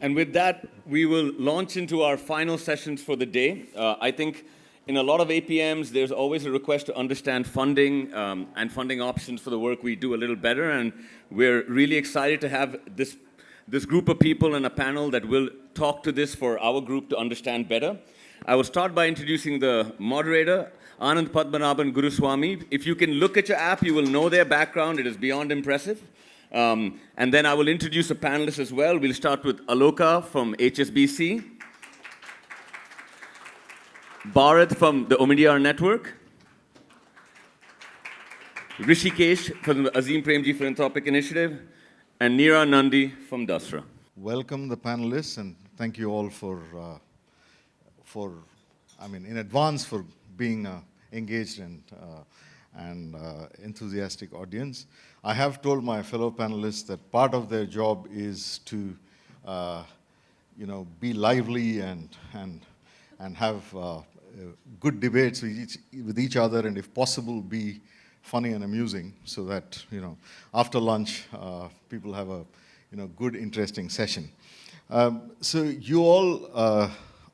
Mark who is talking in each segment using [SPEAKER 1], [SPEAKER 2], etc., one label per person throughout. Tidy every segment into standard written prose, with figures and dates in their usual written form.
[SPEAKER 1] And with that, we will launch into our final sessions for the day. I think in a lot of APMs, there's always a request to understand funding and funding options for the work we do a little better. And we're really excited to have this group of people and a panel that will talk to this for our group to understand better. I will start by introducing the moderator, Ananth, Padmanabhan, Guruswamy. If you can look at your app, you will know their background. It is beyond impressive. And then I will introduce a panelist as well. We'll start with Aloka from HSBC, Bharath from the Omidyar network, Hrishikesh from the Azim Premji Philanthropic initiative, and Neera Nundy from Dasra.
[SPEAKER 2] Welcome the panelists, and thank you all in advance for being engaged and enthusiastic audience. I have told my fellow panelists that part of their job is to, be lively and have good debates with each other, and if possible, be funny and amusing, so that after lunch people have a good, interesting session. So you all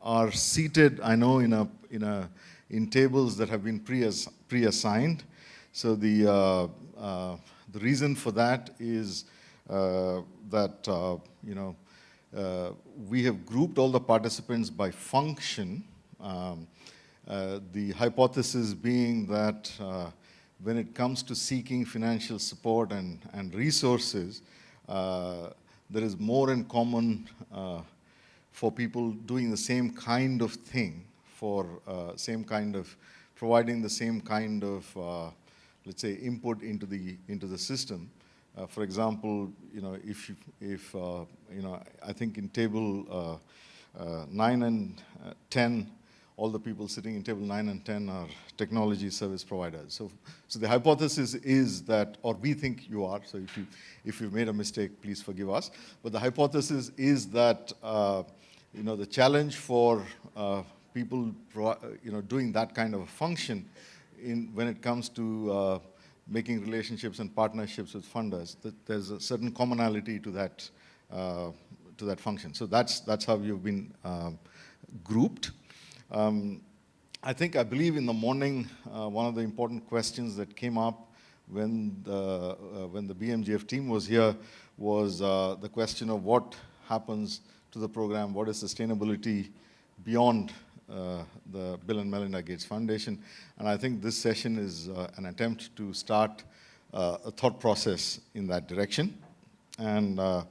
[SPEAKER 2] are seated, I know, in tables that have been pre-assigned. So the reason for that is that we have grouped all the participants by function. The hypothesis being that when it comes to seeking financial support and resources, there is more in common for people doing the same kind of thing, for providing the same kind of let's say input into the system. For example, I think in table 9 and 10, all the people sitting in table 9 and 10 are technology service providers. So the hypothesis is that, or we think you are. So if you've made a mistake, please forgive us. But the hypothesis is that the challenge for people doing that kind of a function when it comes to making relationships and partnerships with funders, that there's a certain commonality to that function. So that's how you've been grouped. I believe in the morning, one of the important questions that came up when the BMGF team was here was the question of what happens to the program, what is sustainability beyond the Bill and Melinda Gates Foundation. And I think this session is an attempt to start a thought process in that direction. And on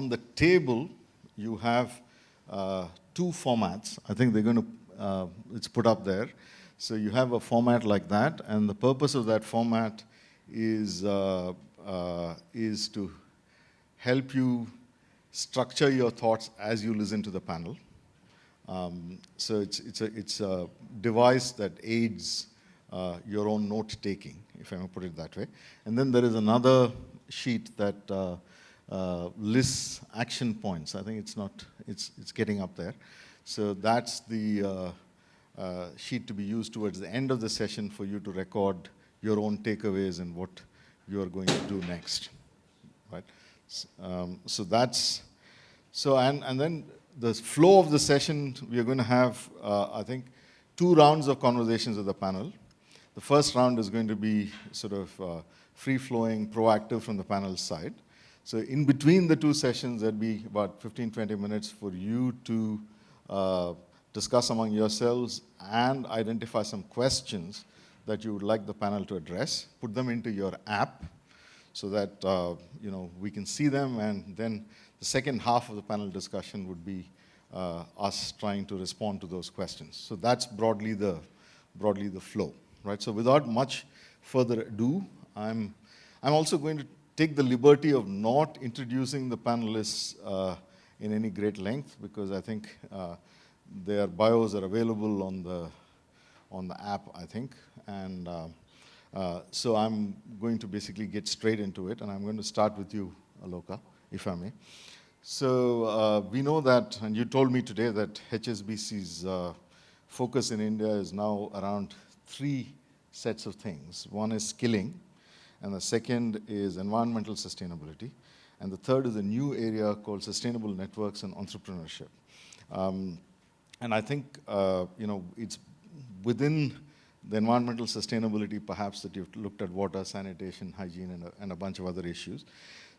[SPEAKER 2] the table, you have two formats. I think they're going to, it's put up there. So you have a format like that, and the purpose of that format is to help you structure your thoughts as you listen to the panel. So it's a device that aids your own note-taking, if I may put it that way. And then there is another sheet that lists action points. I think it's getting up there. So that's the sheet to be used towards the end of the session for you to record your own takeaways and what you are going to do next, right? And then the flow of the session, we are going to have, I think, 2 rounds of conversations with the panel. The first round is going to be sort of free-flowing, proactive from the panel's side. So in between the 2 sessions, there'll be about 15-20 minutes for you to discuss among yourselves and identify some questions that you would like the panel to address. Put them into your app so that we can see them, and then the second half of the panel discussion would be us trying to respond to those questions. So that's broadly the flow, right? So without much further ado, I'm also going to take the liberty of not introducing the panelists in any great length, because I think their bios are available on the app, I think. And so I'm going to basically get straight into it, and I'm going to start with you, Aloka, if I may. So we know that, and you told me today that HSBC's focus in India is now around 3 sets of things. One is skilling, and the second is environmental sustainability, And the third is a new area called sustainable networks and entrepreneurship. And I think, it's within the environmental sustainability, perhaps, that you've looked at water, sanitation, hygiene, and a bunch of other issues.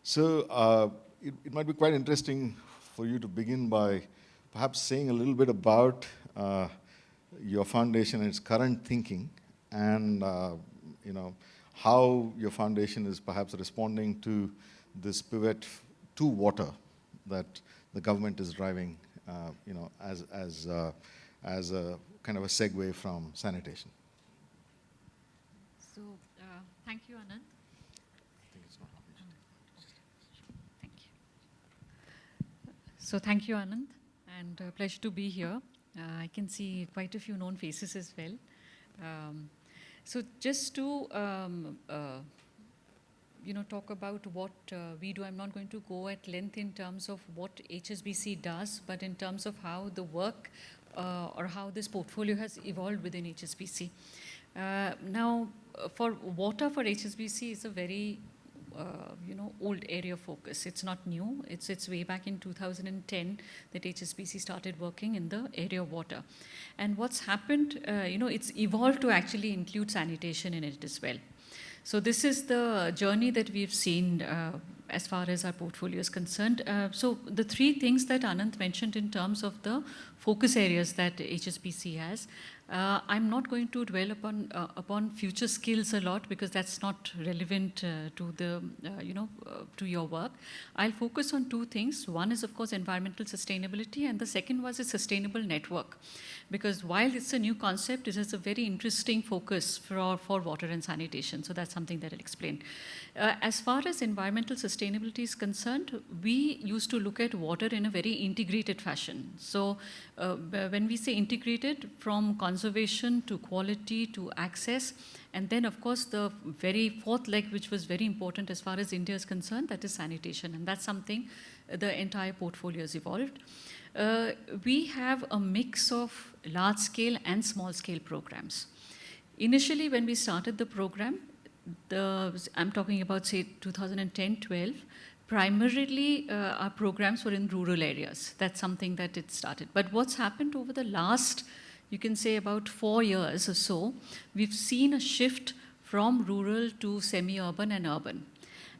[SPEAKER 2] So it might be quite interesting for you to begin by perhaps saying a little bit about your foundation and its current thinking, and how your foundation is perhaps responding to this pivot to water that the government is driving, as a kind of a segue from sanitation.
[SPEAKER 3] So, thank you, Ananth. Thank you. So, thank you, Ananth, and pleasure to be here. I can see quite a few known faces as well. So, just to talk about what we do, I'm not going to go at length in terms of what HSBC does, but in terms of how the work or how this portfolio has evolved within HSBC. Now, for water for HSBC is a very old area of focus. It's not new. It's way back in 2010 that HSBC started working in the area of water. And what's happened, it's evolved to actually include sanitation in it as well. So this is the journey that we've seen as far as our portfolio is concerned. So the three things that Ananth mentioned in terms of the focus areas that HSBC has, I'm not going to dwell upon future skills a lot, because that's not relevant to the to your work. I'll focus on two things. One is, of course, environmental sustainability, and the second was a sustainable network, because while it's a new concept, it has a very interesting focus for water and sanitation. So that's something that I'll explain. As far as environmental sustainability is concerned, we used to look at water in a very integrated fashion. So when we say integrated, from conservation to quality to access, and then of course the very fourth leg, which was very important as far as India is concerned, that is sanitation, and that's something the entire portfolio has evolved. We have a mix of large scale and small scale programs. Initially, when we started the program, I'm talking about, say, 2010-12, primarily our programs were in rural areas. That's something that it started. But what's happened over the last, you can say, about 4 years or so, we've seen a shift from rural to semi-urban and urban.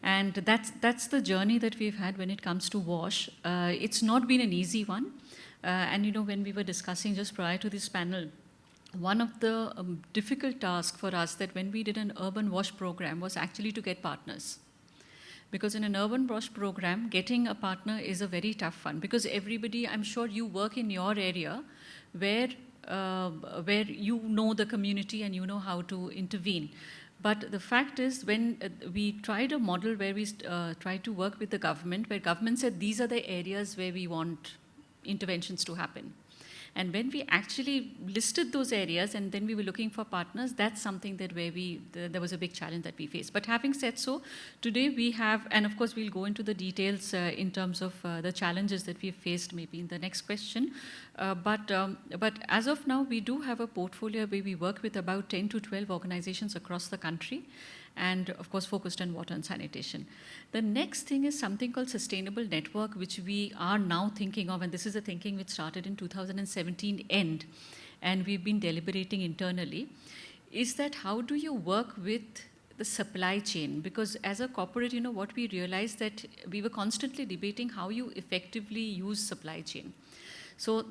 [SPEAKER 3] And that's the journey that we've had when it comes to WASH. It's not been an easy one. And when we were discussing just prior to this panel, one of the difficult tasks for us that when we did an urban WASH program was actually to get partners. Because in an urban WASH program, getting a partner is a very tough one. Because everybody, I'm sure you work in your area where you know the community and you know how to intervene. But the fact is, when we tried a model where we tried to work with the government, where government said these are the areas where we want interventions to happen. And when we actually listed those areas and then we were looking for partners, that's something that there was a big challenge that we faced. But having said so, today we have, and of course we'll go into the details in terms of the challenges that we've faced maybe in the next question. But as of now, we do have a portfolio where we work with about 10 to 12 organizations across the country, and of course focused on water and sanitation. The next thing is something called sustainable network, which we are now thinking of, and this is a thinking which started in 2017 end, and we've been deliberating internally, is that how do you work with the supply chain? Because as a corporate, what we realized that we were constantly debating how you effectively use supply chain. So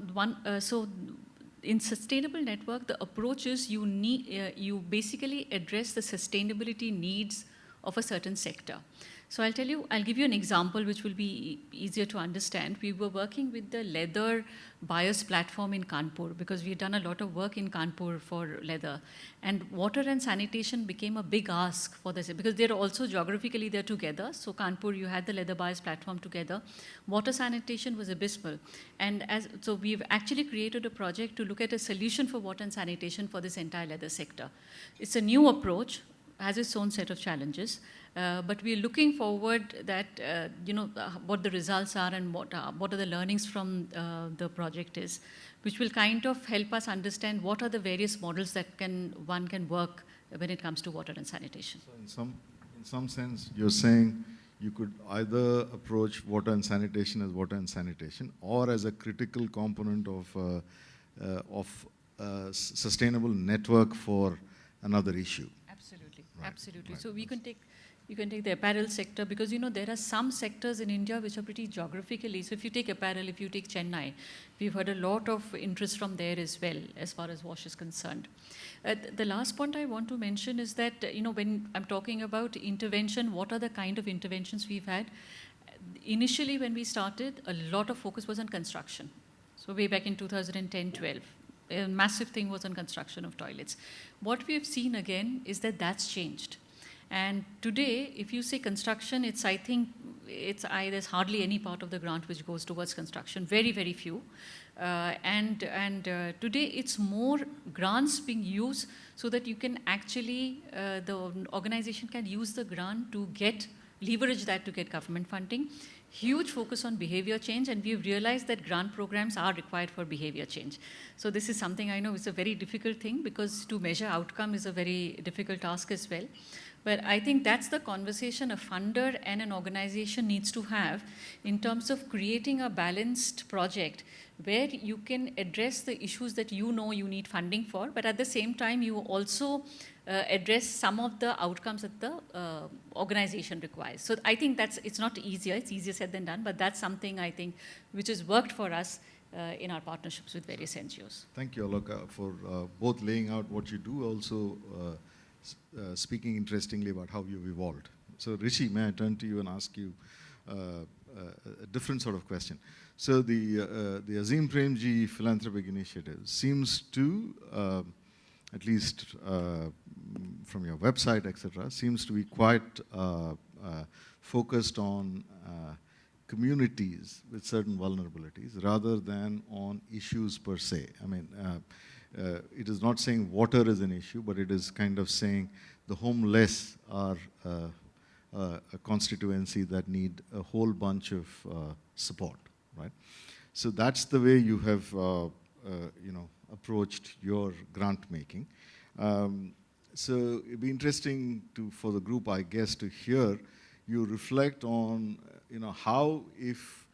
[SPEAKER 3] in sustainable network, the approach is you basically address the sustainability needs of a certain sector. So I'll give you an example which will be easier to understand. We were working with the leather buyers platform in Kanpur, because we've done a lot of work in Kanpur for leather. And water and sanitation became a big ask for this, because they're also geographically they're together. So Kanpur, you had the leather buyers platform together. Water sanitation was abysmal. And so we've actually created a project to look at a solution for water and sanitation for this entire leather sector. It's a new approach, has its own set of challenges. But we're looking forward that, what the results are and what are the learnings from the project is, which will kind of help us understand what are the various models that one can work when it comes to water and sanitation.
[SPEAKER 2] So in some sense, you're saying you could either approach water and sanitation as water and sanitation, or as a critical component of sustainable network for another issue.
[SPEAKER 3] Absolutely,
[SPEAKER 2] Right,
[SPEAKER 3] absolutely.
[SPEAKER 2] right.
[SPEAKER 3] So you can take the apparel sector, because there are some sectors in India which are pretty geographically. So if you take apparel, if you take Chennai, we've heard a lot of interest from there as well, as far as wash is concerned. The last point I want to mention is that when I'm talking about intervention, what are the kind of interventions we've had? Initially, when we started, a lot of focus was on construction. So way back in 2010-12. A massive thing was on construction of toilets. What we have seen again is that that's changed. And today, if you say construction, there's hardly any part of the grant which goes towards construction, very, very few. Today, it's more grants being used so that you can actually, the organization can use the grant to leverage that to get government funding. Huge focus on behavior change, and we've realized that grant programs are required for behavior change. So this is something I know is a very difficult thing, because to measure outcome is a very difficult task as well. But I think that's the conversation a funder and an organization needs to have in terms of creating a balanced project where you can address the issues that you need funding for, but at the same time you also address some of the outcomes that the organization requires. So I think it's not easier, it's easier said than done, but that's something I think which has worked for us in our partnerships with various NGOs.
[SPEAKER 2] Thank you, Aloka, for both laying out what you do, also speaking interestingly about how you've evolved. So Rishi, may I turn to you and ask you a different sort of question? So the Azim Premji Philanthropic Initiative seems to, at least from your website, etc., seems to be quite focused on communities with certain vulnerabilities rather than on issues per se. I mean, it is not saying water is an issue, but it is kind of saying the homeless are a constituency that need a whole bunch of support, right? So that's the way you have, approached your grant making. So it'd be interesting for the group, I guess, to hear you reflect on, how if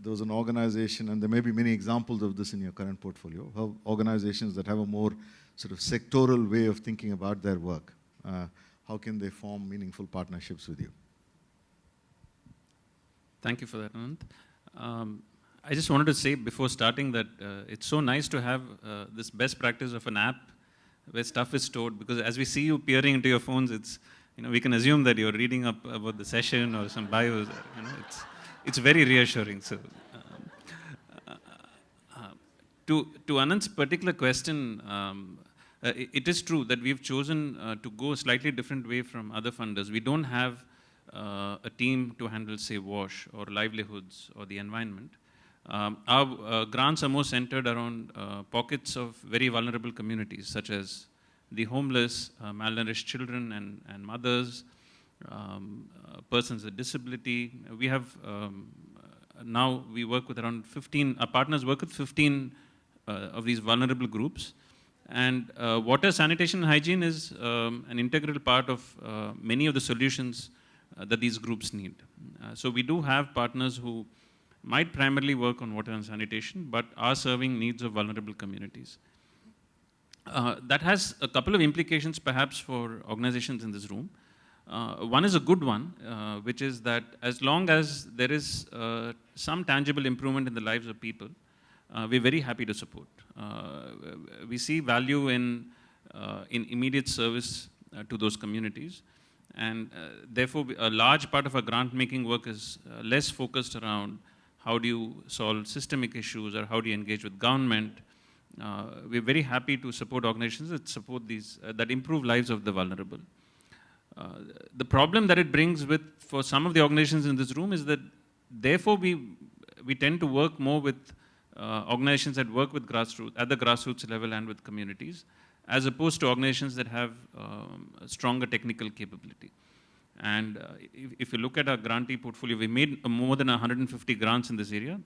[SPEAKER 2] there was an organization, and there may be many examples of this in your current portfolio, how organizations that have a more sort of sectoral way of thinking about their work, how can they form meaningful partnerships with you?
[SPEAKER 4] Thank you for that, Ananth. I just wanted to say before starting that it's so nice to have this best practice of an app where stuff is stored, because as we see you peering into your phones, it's, we can assume that you're reading up about the session or some bios, it's very reassuring. So, to Ananth's particular question, it is true that we've chosen to go a slightly different way from other funders. We don't have a team to handle, say, WASH or livelihoods or the environment. Our grants are more centered around pockets of very vulnerable communities, such as the homeless, malnourished children and mothers, persons with disability. We have, now we work with around 15, our partners work with 15 of these vulnerable groups. And water, sanitation, and hygiene is an integral part of many of the solutions that these groups need. So we do have partners who might primarily work on water and sanitation, but are serving needs of vulnerable communities. That has a couple of implications perhaps for organizations in this room. One is a good one, which is that as long as there is some tangible improvement in the lives of people, we're very happy to support. We see value in immediate service to those communities. And therefore, a large part of our grant-making work is less focused around how do you solve systemic issues or how do you engage with government. We're very happy to support organizations that support these, that improve lives of the vulnerable. The problem that it brings with, for some of the organizations in this room, is that therefore we tend to work more with organizations that work with grassroots, at the grassroots level and with communities, as opposed to organizations that have a stronger technical capability. And if you look at our grantee portfolio, we made more than 150 grants in this area.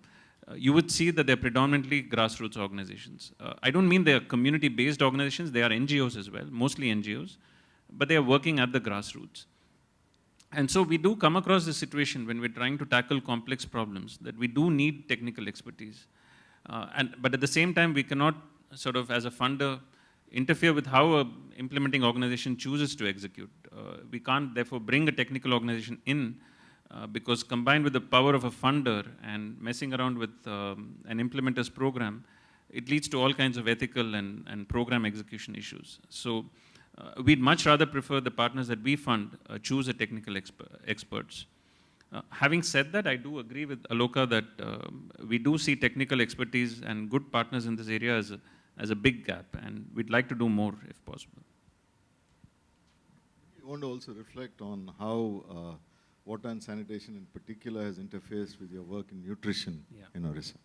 [SPEAKER 4] You would see that they're predominantly grassroots organizations. I don't mean they're community-based organizations, they are NGOs as well, mostly NGOs, but they are working at the grassroots. And so we do come across this situation when we're trying to tackle complex problems that we do need technical expertise. But at the same time, we cannot sort of, as a funder, interfere with how a implementing organization chooses to execute. We can't therefore bring a technical organization in because combined with the power of a funder and messing around with an implementer's program, it leads to all kinds of ethical and program execution issues. So we'd much rather prefer the partners that we fund choose a technical experts. Having said that, I do agree with Aloka that we do see technical expertise and good partners in this area as a big gap, and we'd like to do more if possible.
[SPEAKER 2] You want to also reflect on how water and sanitation in particular has interfaced with your work in nutrition in Orissa.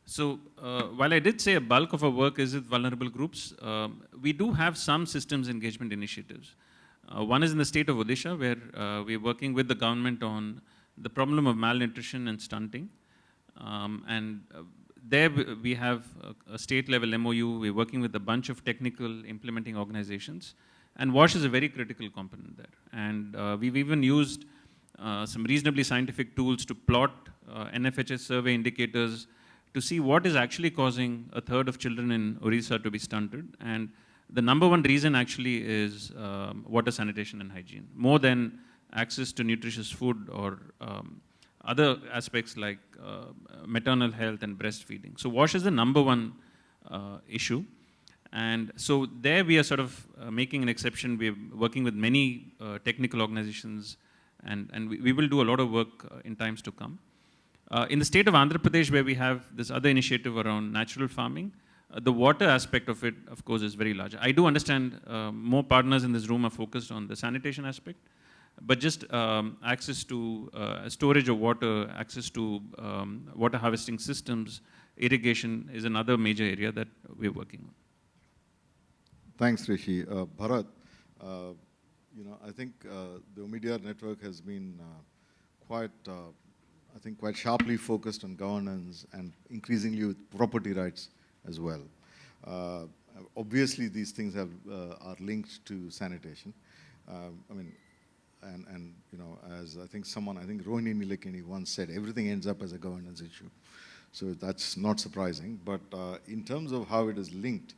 [SPEAKER 4] So while I did say a bulk of our work is with vulnerable groups, we do have some systems engagement initiatives. One is in the state of Odisha, where we're working with the government on the problem of malnutrition and stunting. There we have a state level MOU. We're working with a bunch of technical implementing organizations. And WASH is a very critical component there. And we've even used some reasonably scientific tools to plot NFHS survey indicators to see what is actually causing a third of children in Orissa to be stunted. And the number one reason actually is water, sanitation, and hygiene, more than access to nutritious food or other aspects like maternal health and breastfeeding. So WASH is the number one issue. And so there we are sort of making an exception. We're working with many technical organizations, and we will do a lot of work in times to come. In the state of Andhra Pradesh, where we have this other initiative around natural farming, the water aspect of it, of course, is very large. I do understand more partners in this room are focused on the sanitation aspect, but just access to storage of water, access to water harvesting systems, irrigation is another major area that we're working on.
[SPEAKER 2] Thanks, Rishi. Bharath, I think the Omidyar network has been quite sharply focused on governance and increasingly with property rights as well. Obviously, these things are linked to sanitation. As I think Rohini Nilekani once said, everything ends up as a governance issue. So that's not surprising. But in terms of how it is linked,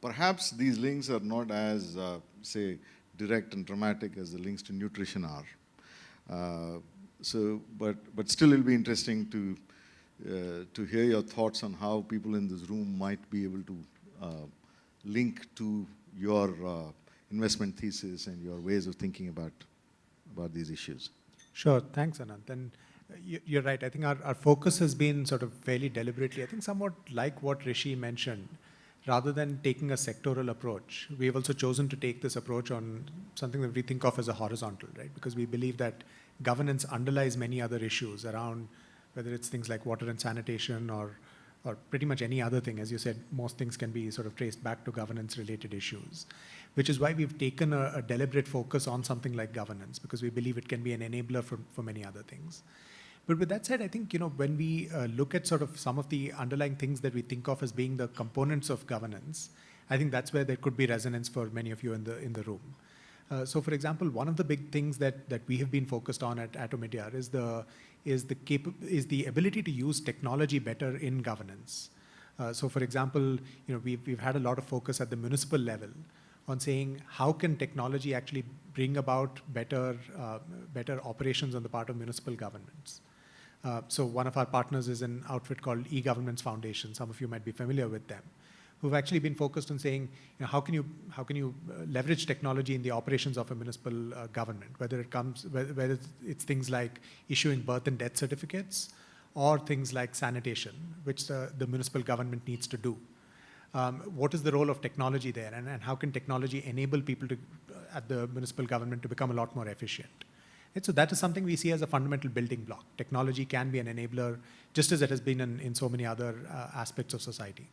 [SPEAKER 2] perhaps these links are not as, say, direct and dramatic as the links to nutrition are. But still it'll be interesting to hear your thoughts on how people in this room might be able to link to your investment thesis and your ways of thinking about these issues.
[SPEAKER 5] Sure, thanks Ananth. And you're right, I think our focus has been sort of fairly deliberately, I think somewhat like what Rishi mentioned. Rather than taking a sectoral approach, we have also chosen to take this approach on something that we think of as a horizontal, right? Because we believe that governance underlies many other issues around whether it's things like water and sanitation or pretty much any other thing. As you said, most things can be sort of traced back to governance-related issues, which is why we've taken a deliberate focus on something like governance, because we believe it can be an enabler for many other things. But with that said, I think, when we look at sort of some of the underlying things that we think of as being the components of governance, I think that's where there could be resonance for many of you in the room. So for example, one of the big things that we have been focused on at Omidyar is the ability to use technology better in governance. So for example, we've had a lot of focus at the municipal level on saying how can technology actually bring about better operations on the part of municipal governments. So one of our partners is an outfit called E-Governments Foundation. Some of you might be familiar with them, who've actually been focused on saying, how can you leverage technology in the operations of a municipal government, whether it's things like issuing birth and death certificates or things like sanitation, which the municipal government needs to do. What is the role of technology there, and how can technology enable people at the municipal government to become a lot more efficient? And so that is something we see as a fundamental building block. Technology can be an enabler, just as it has been in so many other aspects of society.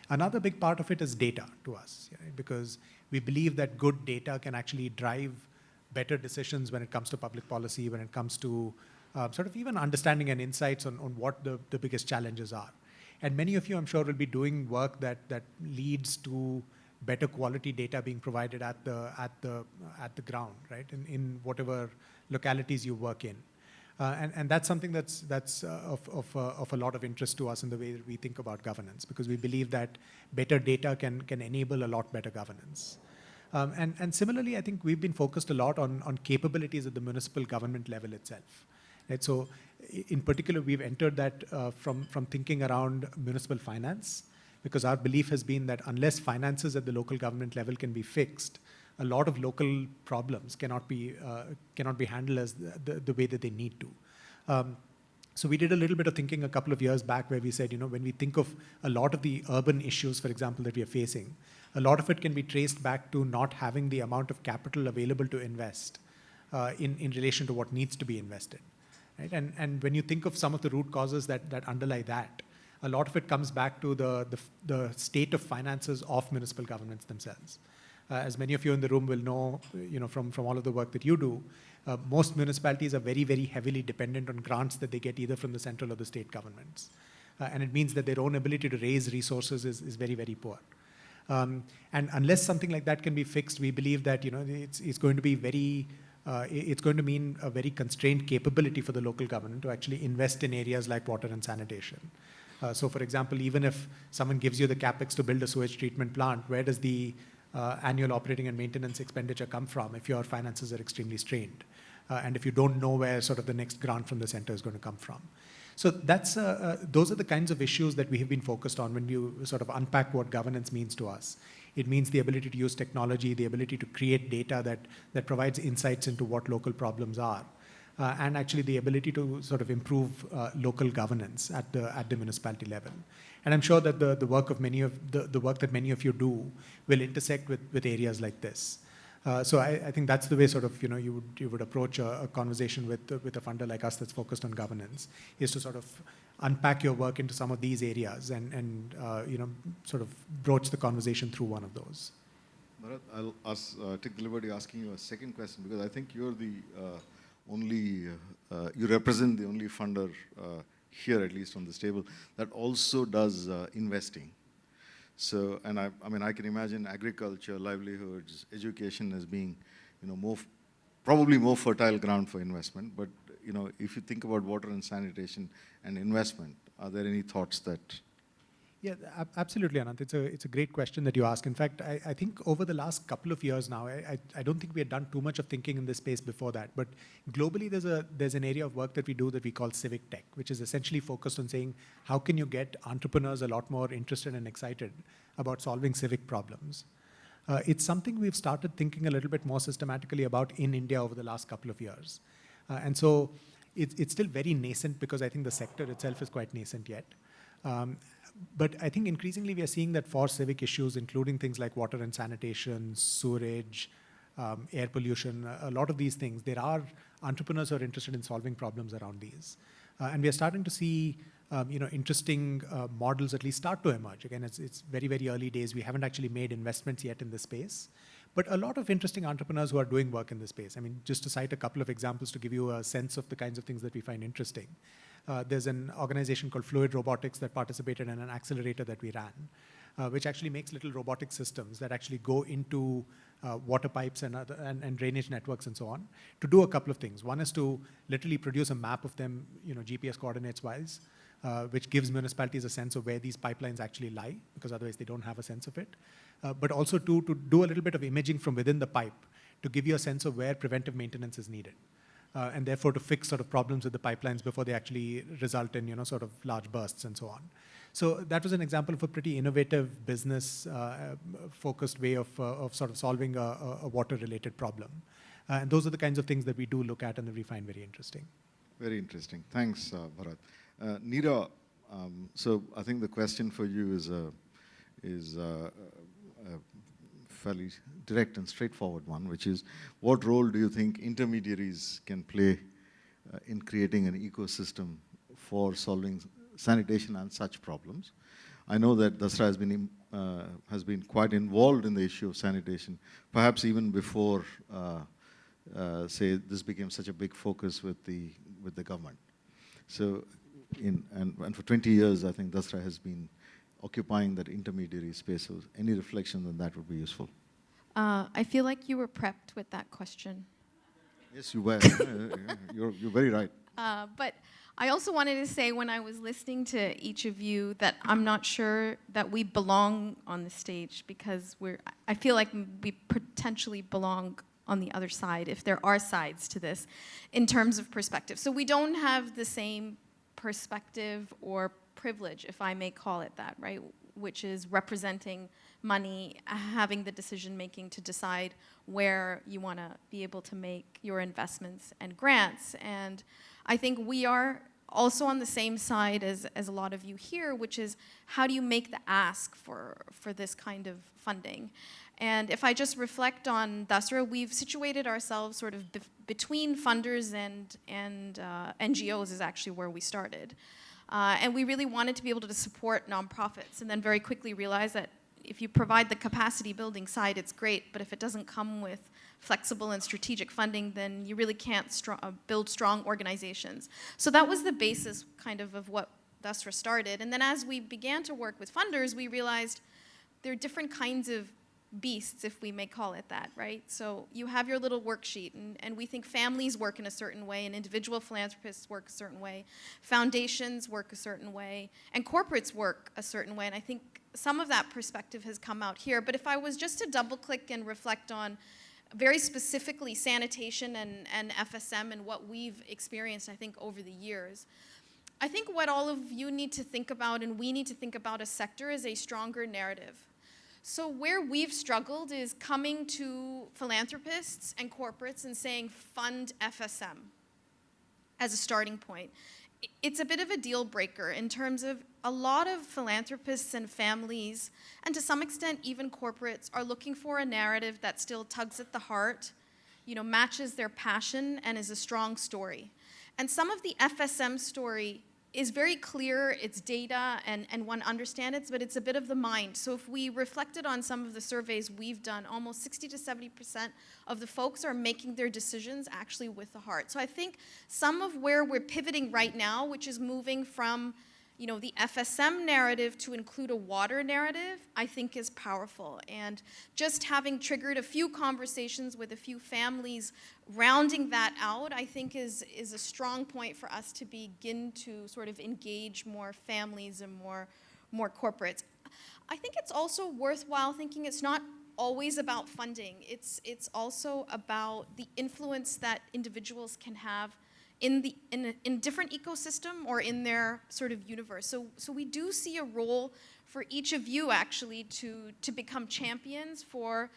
[SPEAKER 5] Another big part of it is data to us, right? Because we believe that good data can actually drive better decisions when it comes to public policy, when it comes to sort of even understanding and insights on what the biggest challenges are. And many of you, I'm sure, will be doing work that leads to better quality data being provided at the ground, right? In whatever localities you work in. And that's something that's of a lot of interest to us in the way that we think about governance, because we believe that better data can enable a lot better governance. And similarly, I think we've been focused a lot on capabilities at the municipal government level itself. Right? So in particular, we've entered that from thinking around municipal finance, because our belief has been that unless finances at the local government level can be fixed, a lot of local problems cannot be handled as the way that they need to. So we did a little bit of thinking a couple of years back where we said, when we think of a lot of the urban issues, for example, that we are facing, a lot of it can be traced back to not having the amount of capital available to invest in relation to what needs to be invested. Right? And when you think of some of the root causes that underlie that, a lot of it comes back to the state of finances of municipal governments themselves. As many of you in the room will know, from all of the work that you do, most municipalities are very, very heavily dependent on grants that they get either from the central or the state governments. And it means that their own ability to raise resources is very, very poor. And unless something like that can be fixed, we believe that it's going to be it's going to mean a very constrained capability for the local government to actually invest in areas like water and sanitation. So for example, even if someone gives you the capex to build a sewage treatment plant, where does the annual operating and maintenance expenditure come from if your finances are extremely strained? And if you don't know where sort of the next grant from the center is going to come from. So those are the kinds of issues that we have been focused on when you sort of unpack what governance means to us. It means the ability to use technology, the ability to create data that provides insights into what local problems are, and actually the ability to sort of improve local governance at the municipality level. And I'm sure that the work of the work that many of you do will intersect with areas like this. So I think that's the way sort of you would approach a conversation with a funder like us that's focused on governance, is to sort of unpack your work into some of these areas and sort of broach the conversation through one of those.
[SPEAKER 2] Bharath, I'll take the liberty asking you a second question, because I think you're the you represent the only funder here, at least on this table, that also does investing. So, and I can imagine agriculture, livelihoods, education as being, probably more fertile ground for investment. But, if you think about water and sanitation and investment, are there any thoughts that?
[SPEAKER 5] Yeah, absolutely, Ananth. It's a great question that you ask. In fact, I think over the last couple of years now, I don't think we had done too much of thinking in this space before that. But globally, there's an area of work that we do that we call civic tech, which is essentially focused on saying, how can you get entrepreneurs a lot more interested and excited about solving civic problems? It's something we've started thinking a little bit more systematically about in India over the last couple of years. And so it's still very nascent, because I think the sector itself is quite nascent yet. But I think increasingly we are seeing that for civic issues, including things like water and sanitation, sewerage, air pollution, a lot of these things, there are entrepreneurs who are interested in solving problems around these. And we are starting to see interesting models at least start to emerge. Again, it's very, very early days. We haven't actually made investments yet in this space. But a lot of interesting entrepreneurs who are doing work in this space. I mean, just to cite a couple of examples to give you a sense of the kinds of things that we find interesting. There's an organization called Fluid Robotics that participated in an accelerator that we ran, which actually makes little robotic systems that actually go into water pipes and drainage networks and so on, to do a couple of things. One is to literally produce a map of them, GPS coordinates wise, which gives municipalities a sense of where these pipelines actually lie, because otherwise they don't have a sense of it. But also to do a little bit of imaging from within the pipe to give you a sense of where preventive maintenance is needed. And therefore to fix sort of problems with the pipelines before they actually result in, sort of large bursts and so on. So that was an example of a pretty innovative business focused way of sort of solving a water-related problem. And those are the kinds of things that we do look at and that we find very interesting.
[SPEAKER 2] Very interesting. Thanks, Bharath. Neera, so I think the question for you is a fairly direct and straightforward one, which is, what role do you think intermediaries can play in creating an ecosystem for solving sanitation and such problems? I know that Dasra has been quite involved in the issue of sanitation, perhaps even before, say, this became such a big focus with the government. So, and for 20 years, I think Dasra has been occupying that intermediary space. So any reflection on that would be useful.
[SPEAKER 6] I feel like you were prepped with that question.
[SPEAKER 2] Yes, you were. You're very right.
[SPEAKER 6] But I also wanted to say, when I was listening to each of you, that I'm not sure that we belong on the stage, because I feel like we potentially belong on the other side, if there are sides to this, in terms of perspective. So we don't have the same perspective or privilege, if I may call it that, right? Which is representing money, having the decision making to decide where you want to be able to make your investments and grants. And I think we are also on the same side as a lot of you here, which is, how do you make the ask for this kind of funding? And if I just reflect on Dasra, we've situated ourselves sort of between funders and NGOs is actually where we started. And we really wanted to be able to support nonprofits, and then very quickly realized that if you provide the capacity building side, it's great, but if it doesn't come with flexible and strategic funding, then you really can't build strong organizations. So that was the basis kind of what Dasra started. And then as we began to work with funders, we realized there are different kinds of beasts, if we may call it that, right? So you have your little worksheet, and we think families work in a certain way, and individual philanthropists work a certain way, foundations work a certain way, and corporates work a certain way, and I think some of that perspective has come out here. But if I was just to double click and reflect on very specifically sanitation and FSM and what we've experienced, I think, over the years, I think what all of you need to think about, and we need to think about as sector, is a stronger narrative. So where we've struggled is coming to philanthropists and corporates and saying, fund FSM as a starting point. It's a bit of a deal breaker in terms of a lot of philanthropists and families, and to some extent even corporates, are looking for a narrative that still tugs at the heart, matches their passion, and is a strong story. And some of the FSM story is very clear, it's data, and one understands it, but it's a bit of the mind. So if we reflected on some of the surveys we've done, almost 60 to 70% of the folks are making their decisions actually with the heart. So I think some of where we're pivoting right now, which is moving from the FSM narrative to include a water narrative, I think is powerful. And just having triggered a few conversations with a few families, rounding that out, I think is a strong point for us to begin to sort of engage more families and more corporates. I think it's also worthwhile thinking it's not always about funding. It's also about the influence that individuals can have in different ecosystem or in their sort of universe. So we do see a role for each of you actually to become champions for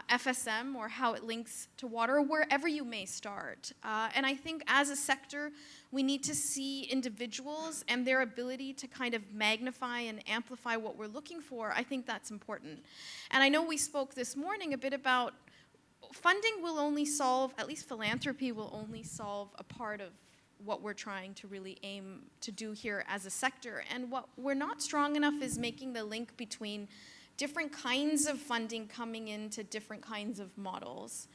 [SPEAKER 6] FSM or how it links to water, or wherever you may start. And I think as a sector, we need to see individuals and their ability to kind of magnify and amplify what we're looking for. I think that's important. And I know we spoke this morning a bit about funding will only solve, at least philanthropy will only solve a part of what we're trying to really aim to do here as a sector. And what we're not strong enough is making the link between different kinds of funding coming into different kinds of models.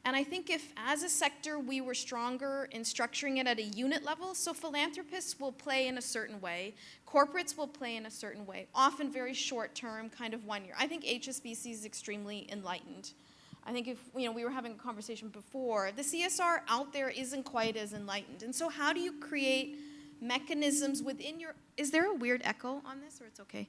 [SPEAKER 6] And I think if, as a sector, we were stronger in structuring it at a unit level, so philanthropists will play in a certain way, corporates will play in a certain way, often very short term, kind of 1 year. I think HSBC is extremely enlightened. I think if, we were having a conversation before, the CSR out there isn't quite as enlightened. And so how do you create mechanisms within your, is there a weird echo on this, or it's okay?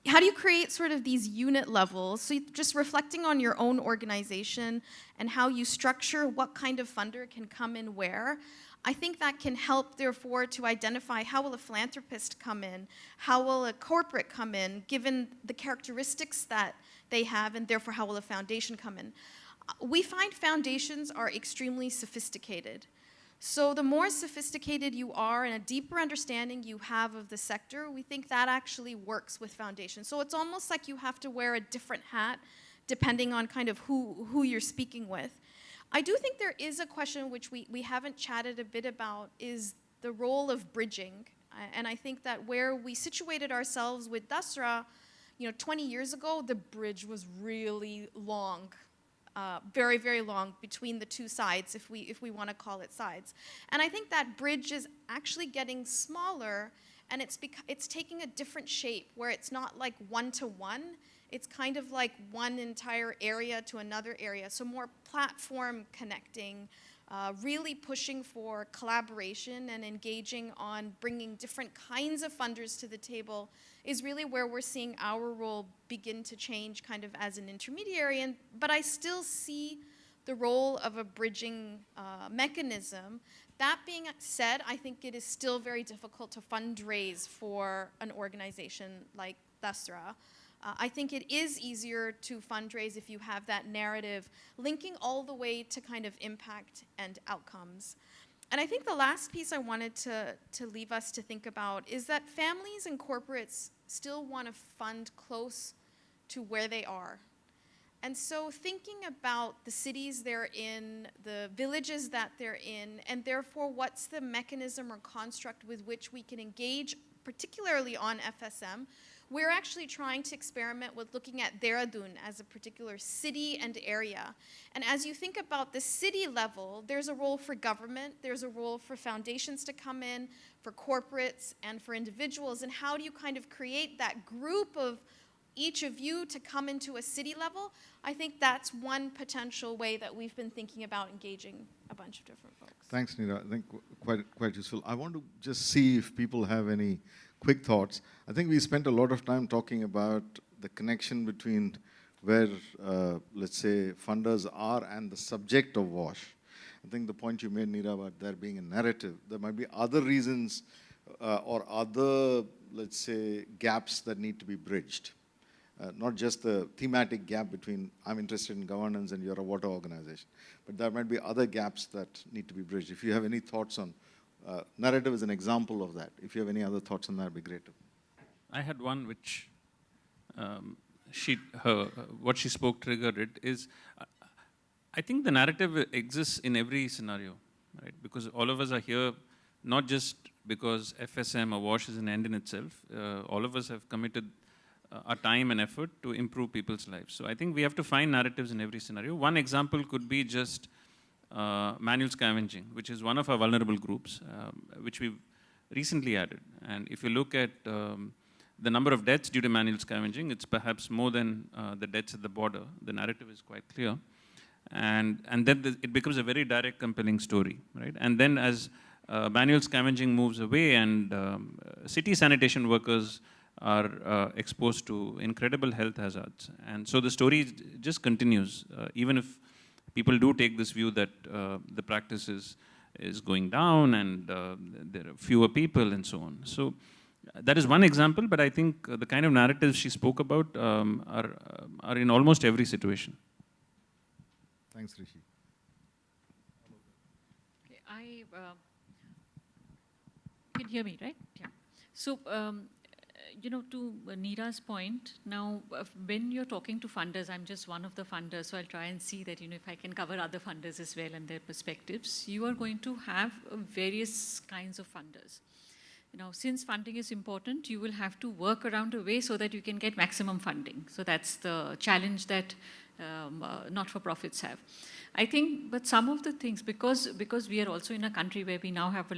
[SPEAKER 6] How do you create sort of these unit levels? So just reflecting on your own organization and how you structure what kind of funder can come in where. I think that can help, therefore, to identify how will a philanthropist come in, how will a corporate come in, given the characteristics that they have, and therefore how will a foundation come in. We find foundations are extremely sophisticated. So the more sophisticated you are and a deeper understanding you have of the sector, we think that actually works with foundations. So it's almost like you have to wear a different hat depending on kind of who you're speaking with. I do think there is a question which we haven't chatted a bit about, is the role of bridging. And I think that where we situated ourselves with Dasra, 20 years ago, the bridge was really long. Very, very long between the two sides, if we want to call it sides. And I think that bridge is actually getting smaller And it's taking a different shape where it's not like one-to-one. It's kind of like one entire area to another area. So more platform connecting, really pushing for collaboration and engaging on bringing different kinds of funders to the table is really where we're seeing our role begin to change kind of as an intermediary. But I still see the role of a bridging mechanism. That being said, I think it is still very difficult to fundraise for an organization like Dasra. I think it is easier to fundraise if you have that narrative linking all the way to kind of impact and outcomes. And I think the last piece I wanted to leave us to think about is that families and corporates still want to fund close to where they are. And so thinking about the cities they're in, the villages that they're in, and therefore what's the mechanism or construct with which we can engage, particularly on FSM, we're actually trying to experiment with looking at Dehradun as a particular city and area. And as you think about the city level, there's a role for government, there's a role for foundations to come in, for corporates, and for individuals. And how do you kind of create that group of each of you to come into a city level? I think that's one potential way that we've been thinking about engaging a bunch of different folks.
[SPEAKER 2] Thanks, Neera. I think quite useful. I want to just see if people have any quick thoughts. I think we spent a lot of time talking about the connection between where, let's say, funders are and the subject of WASH. I think the point you made, Neera, about there being a narrative, there might be other reasons or other, let's say, gaps that need to be bridged. Not just the thematic gap between I'm interested in governance and you're a water organization, but there might be other gaps that need to be bridged. If you have any thoughts on narrative is an example of that. If you have any other thoughts on that, it'd be great.
[SPEAKER 4] I had one which what she spoke triggered it is, I think the narrative exists in every scenario, right? Because all of us are here not just because FSM or WASH is an end in itself. All of us have committed our time and effort to improve people's lives. So I think we have to find narratives in every scenario. One example could be just manual scavenging, which is one of our vulnerable groups, which we've recently added. And if you look at the number of deaths due to manual scavenging, it's perhaps more than the deaths at the border. The narrative is quite clear. And then it becomes a very direct, compelling story, right? And then as manual scavenging moves away and city sanitation workers are exposed to incredible health hazards. And so the story just continues, even if people do take this view that the practice is going down and there are fewer people and so on. So that is one example, but I think the kind of narratives she spoke about are in almost every situation.
[SPEAKER 2] Thanks, Rishi.
[SPEAKER 3] Okay, you can hear me, right? Yeah. So, you know, to Neera's point, now when you're talking to funders, I'm just one of the funders, so I'll try and see that, you know, if I can cover other funders as well and their perspectives. You are going to have various kinds of funders. Now, since funding is important, you will have to work around a way so that you can get maximum funding. So that's the challenge that not-for-profits have. I think, but some of the things, because we are also in a country where we now have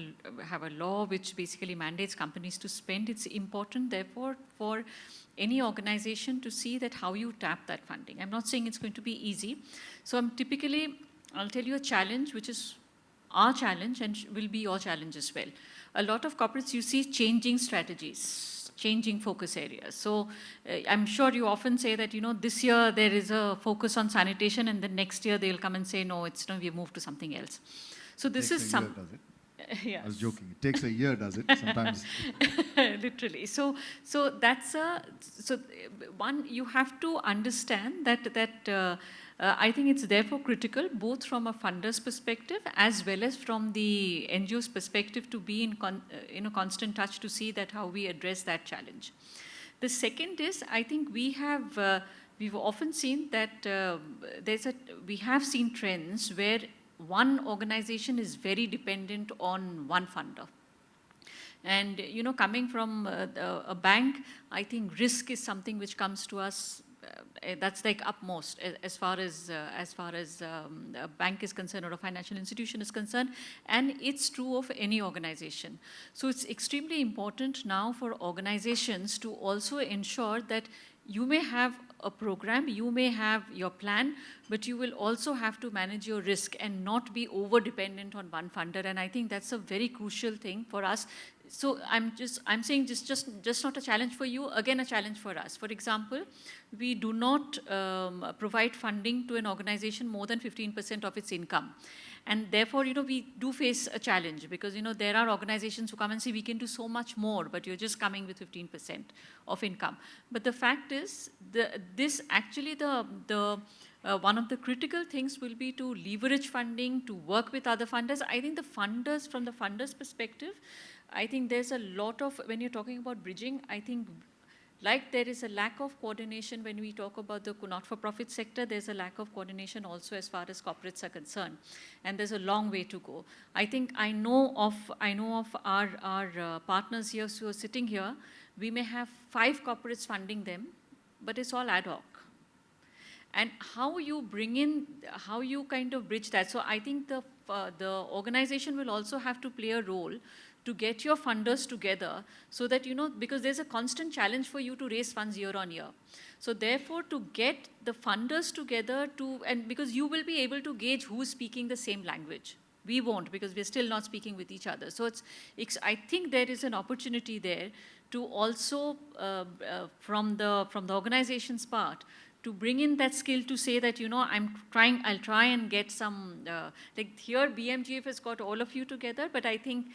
[SPEAKER 3] a law which basically mandates companies to spend, it's important, therefore, for any organization to see that how you tap that funding. I'm not saying it's going to be easy. So I'll tell you a challenge, which is our challenge and will be your challenge as well. A lot of corporates, you see, changing strategies, changing focus areas. So I'm sure you often say that, you know, this year there is a focus on sanitation and then next year they'll come and say, no, we moved to something else. So this is some...
[SPEAKER 2] Does it?
[SPEAKER 3] Yes.
[SPEAKER 2] I was joking. It takes a year, does it? Sometimes.
[SPEAKER 3] Literally. So that's one, you have to understand that I think it's therefore critical, both from a funder's perspective as well as from the NGO's perspective, to be in a constant touch to see that how we address that challenge. The second is, I think we've often seen that we have seen trends where one organization is very dependent on one funder. And, you know, coming from a bank, I think risk is something which comes to us that's like upmost as far as a bank is concerned or a financial institution is concerned, and it's true of any organization. So it's extremely important now for organizations to also ensure that you may have a program, you may have your plan, but you will also have to manage your risk and not be over dependent on one funder. And I think that's a very crucial thing for us. So I'm saying just not a challenge for you, again a challenge for us. For example, we do not provide funding to an organization more than 15% of its income. And therefore, we do face a challenge because, there are organizations who come and say, we can do so much more, but you're just coming with 15% of income. But the fact is, one of the critical things will be to leverage funding, to work with other funders. I think from the funders' perspective, I think there's a lot of, when you're talking about bridging, I think like there is a lack of coordination when we talk about the not-for-profit sector, there's a lack of coordination also as far as corporates are concerned. And there's a long way to go. I think I know of our partners here who are sitting here, we may have 5 corporates funding them, but it's all ad hoc. And how you kind of bridge that. So I think the organization will also have to play a role to get your funders together so that, because there's a constant challenge for you to raise funds year on year. So therefore, to get the funders together and because you will be able to gauge who's speaking the same language. We won't, because we're still not speaking with each other. So I think there is an opportunity there to also, from the organization's part, to bring in that skill to say that, I'll try and get some, like here BMGF has got all of you together, but I think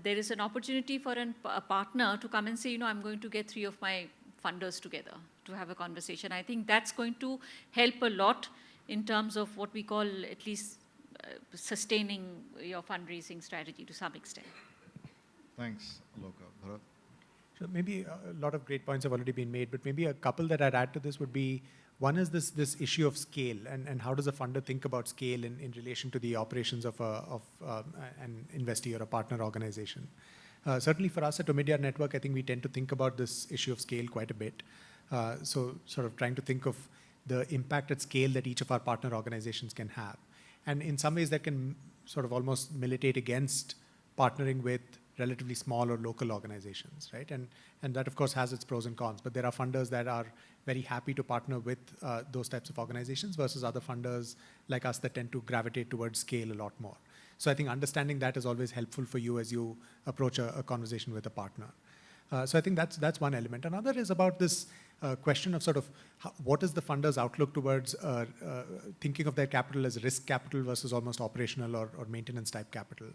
[SPEAKER 3] there is an opportunity for a partner to come and say, I'm going to get 3 of my funders together to have a conversation. I think that's going to help a lot in terms of what we call at least sustaining your fundraising strategy to some extent.
[SPEAKER 2] Thanks, Aloka. Bharath?
[SPEAKER 5] So maybe a lot of great points have already been made, but maybe a couple that I'd add to this would be, one is this issue of scale, and how does a funder think about scale in relation to the operations of an investee or a partner organization. Certainly for us at Omidyar Network, I think we tend to think about this issue of scale quite a bit. So sort of trying to think of the impact at scale that each of our partner organizations can have. And in some ways that can sort of almost militate against partnering with relatively small or local organizations, right? And that of course has its pros and cons, but there are funders that are very happy to partner with those types of organizations versus other funders like us that tend to gravitate towards scale a lot more. So I think understanding that is always helpful for you as you approach a conversation with a partner. So I think that's one element. Another is about this question of sort of what is the funder's outlook towards thinking of their capital as risk capital versus almost operational or maintenance type capital.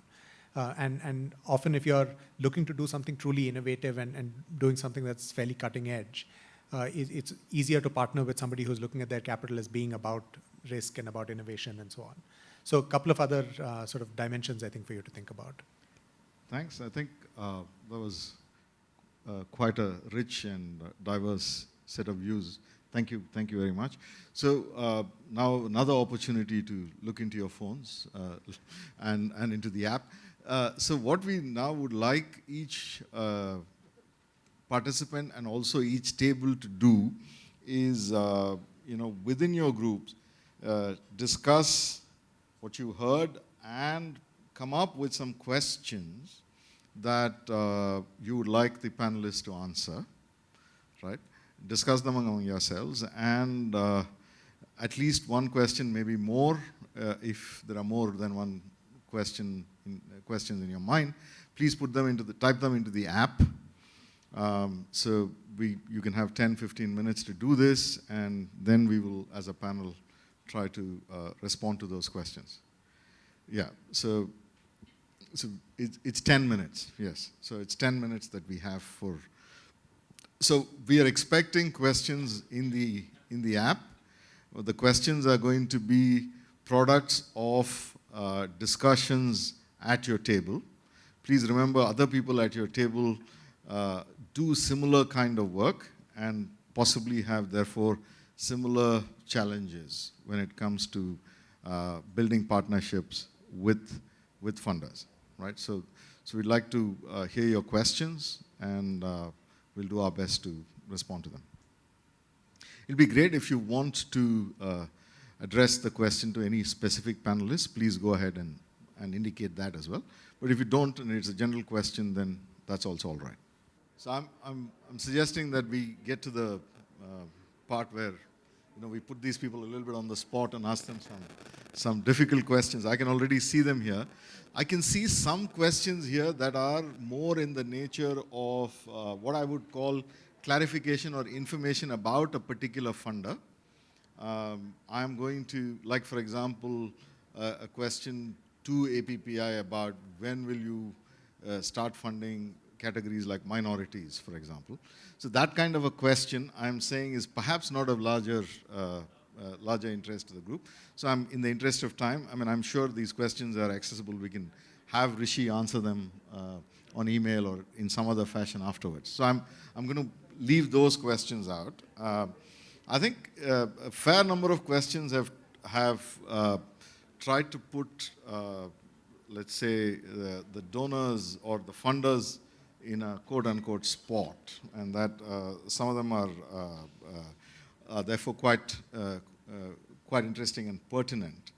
[SPEAKER 5] And often if you're looking to do something truly innovative and doing something that's fairly cutting edge, it's easier to partner with somebody who's looking at their capital as being about risk and about innovation and so on. So a couple of other sort of dimensions I think for you to think about.
[SPEAKER 2] Thanks. I think that was quite a rich and diverse set of views. Thank you very much. So now another opportunity to look into your phones and into the app. So what we now would like each participant and also each table to do is, within your groups, discuss what you heard and come up with some questions that you would like the panelists to answer, right? Discuss them among yourselves, and at least one question, maybe more, if there are more than one questions in your mind, please put them type them into the app. So you can have 10-15 minutes to do this, and then we will, as a panel, try to respond to those questions. Yeah, so it's 10 minutes, yes. So it's 10 minutes that we have for. So we are expecting questions in the app. The questions are going to be products of discussions at your table. Please remember, other people at your table do similar kind of work and possibly have, therefore, similar challenges when it comes to building partnerships with funders, right? So we'd like to hear your questions, and we'll do our best to respond to them. It'd be great if you want to address the question to any specific panelists, please go ahead and indicate that as well. But if you don't, and it's a general question, then that's also all right. So I'm suggesting that we get to the part where we put these people a little bit on the spot and ask them some difficult questions. I can already see them here. I can see some questions here that are more in the nature of what I would call clarification or information about a particular funder. I'm going to, like for example, a question to APPI about when will you start funding categories like minorities, for example. So that kind of a question, I'm saying, is perhaps not of larger interest to the group. So I'm, in the interest of time, I'm sure these questions are accessible. We can have Rishi answer them on email or in some other fashion afterwards. So I'm going to leave those questions out. I think a fair number of questions have tried to put, let's say, the donors or the funders in a quote-unquote spot, and that some of them are therefore quite interesting and pertinent.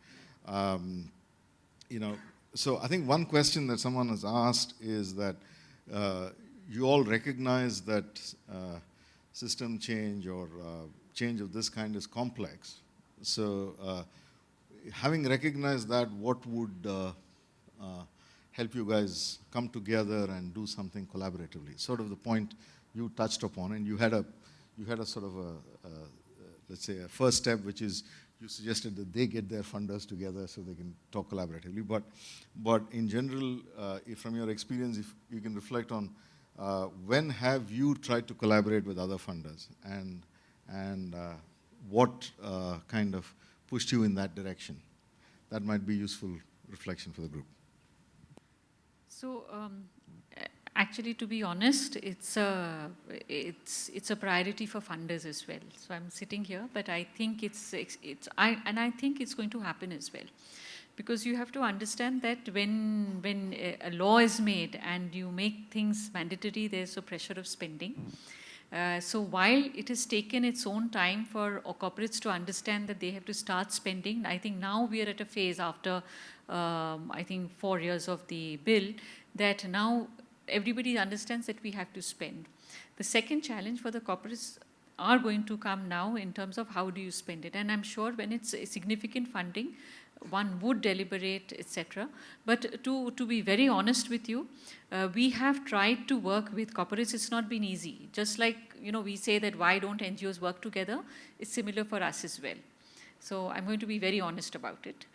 [SPEAKER 2] So I think one question that someone has asked is that you all recognize that system change or change of this kind is complex. So having recognized that, what would help you guys come together and do something collaboratively? Sort of the point you touched upon, and you had a sort of let's say a first step, which is you suggested that they get their funders together so they can talk collaboratively. But in general, if from your experience, if you can reflect on when have you tried to collaborate with other funders, and what kind of pushed you in that direction? That might be useful reflection for the group.
[SPEAKER 3] So actually, to be honest, it's a priority for funders as well. So I'm sitting here, but I think I think it's going to happen as well, because you have to understand that when a law is made and you make things mandatory, there's a pressure of spending. So while it has taken its own time for corporates to understand that they have to start spending, I think now we are at a phase after, I think 4 years of the bill, that now everybody understands that we have to spend. The second challenge for the corporates are going to come now in terms of how do you spend it. And I'm sure when it's a significant funding, one would deliberate, etc. But to be very honest with you, we have tried to work with corporates. It's not been easy. Just like, we say that why don't NGOs work together? It's similar for us as well. So I'm going to be very honest about it.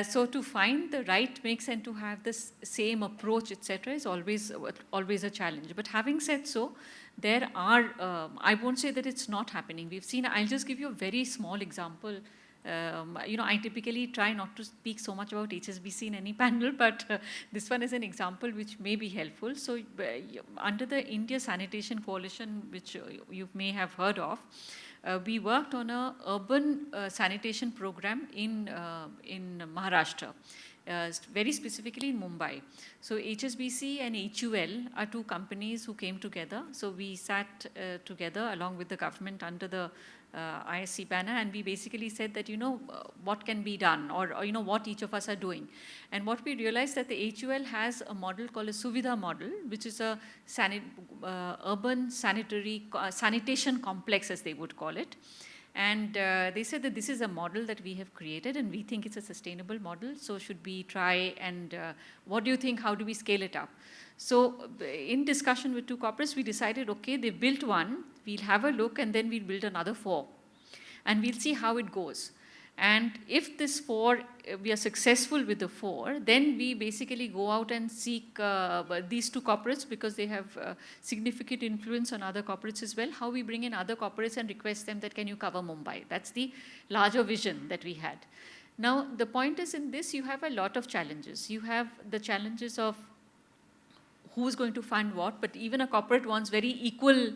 [SPEAKER 3] So to find the right mix and to have this same approach, etc., is always a challenge. But having said so, there are, I won't say that it's not happening. We've seen, I'll just give you a very small example. I typically try not to speak so much about HSBC in any panel, but this one is an example which may be helpful. So under the India Sanitation Coalition, which you may have heard of, we worked on an urban sanitation program in Maharashtra, very specifically in Mumbai. So HSBC and HUL are two companies who came together. So we sat together along with the government under the ISC banner, and we basically said that, what can be done, or what each of us are doing. And what we realized that the HUL has a model called a Suvidha model, which is a urban sanitation complex, as they would call it. And they said that this is a model that we have created, and we think it's a sustainable model. So should we try, and what do you think? How do we scale it up? So in discussion with two corporates, we decided, okay, they built one, we'll have a look, and then we'll build another 4. And we'll see how it goes. And if this 4, we are successful with the 4, then we basically go out and seek these two corporates, because they have significant influence on other corporates as well, how we bring in other corporates and request them that, can you cover Mumbai? That's the larger vision that we had. Now, the point is, in this, you have a lot of challenges. You have the challenges of who's going to fund what, but even a corporate wants very equal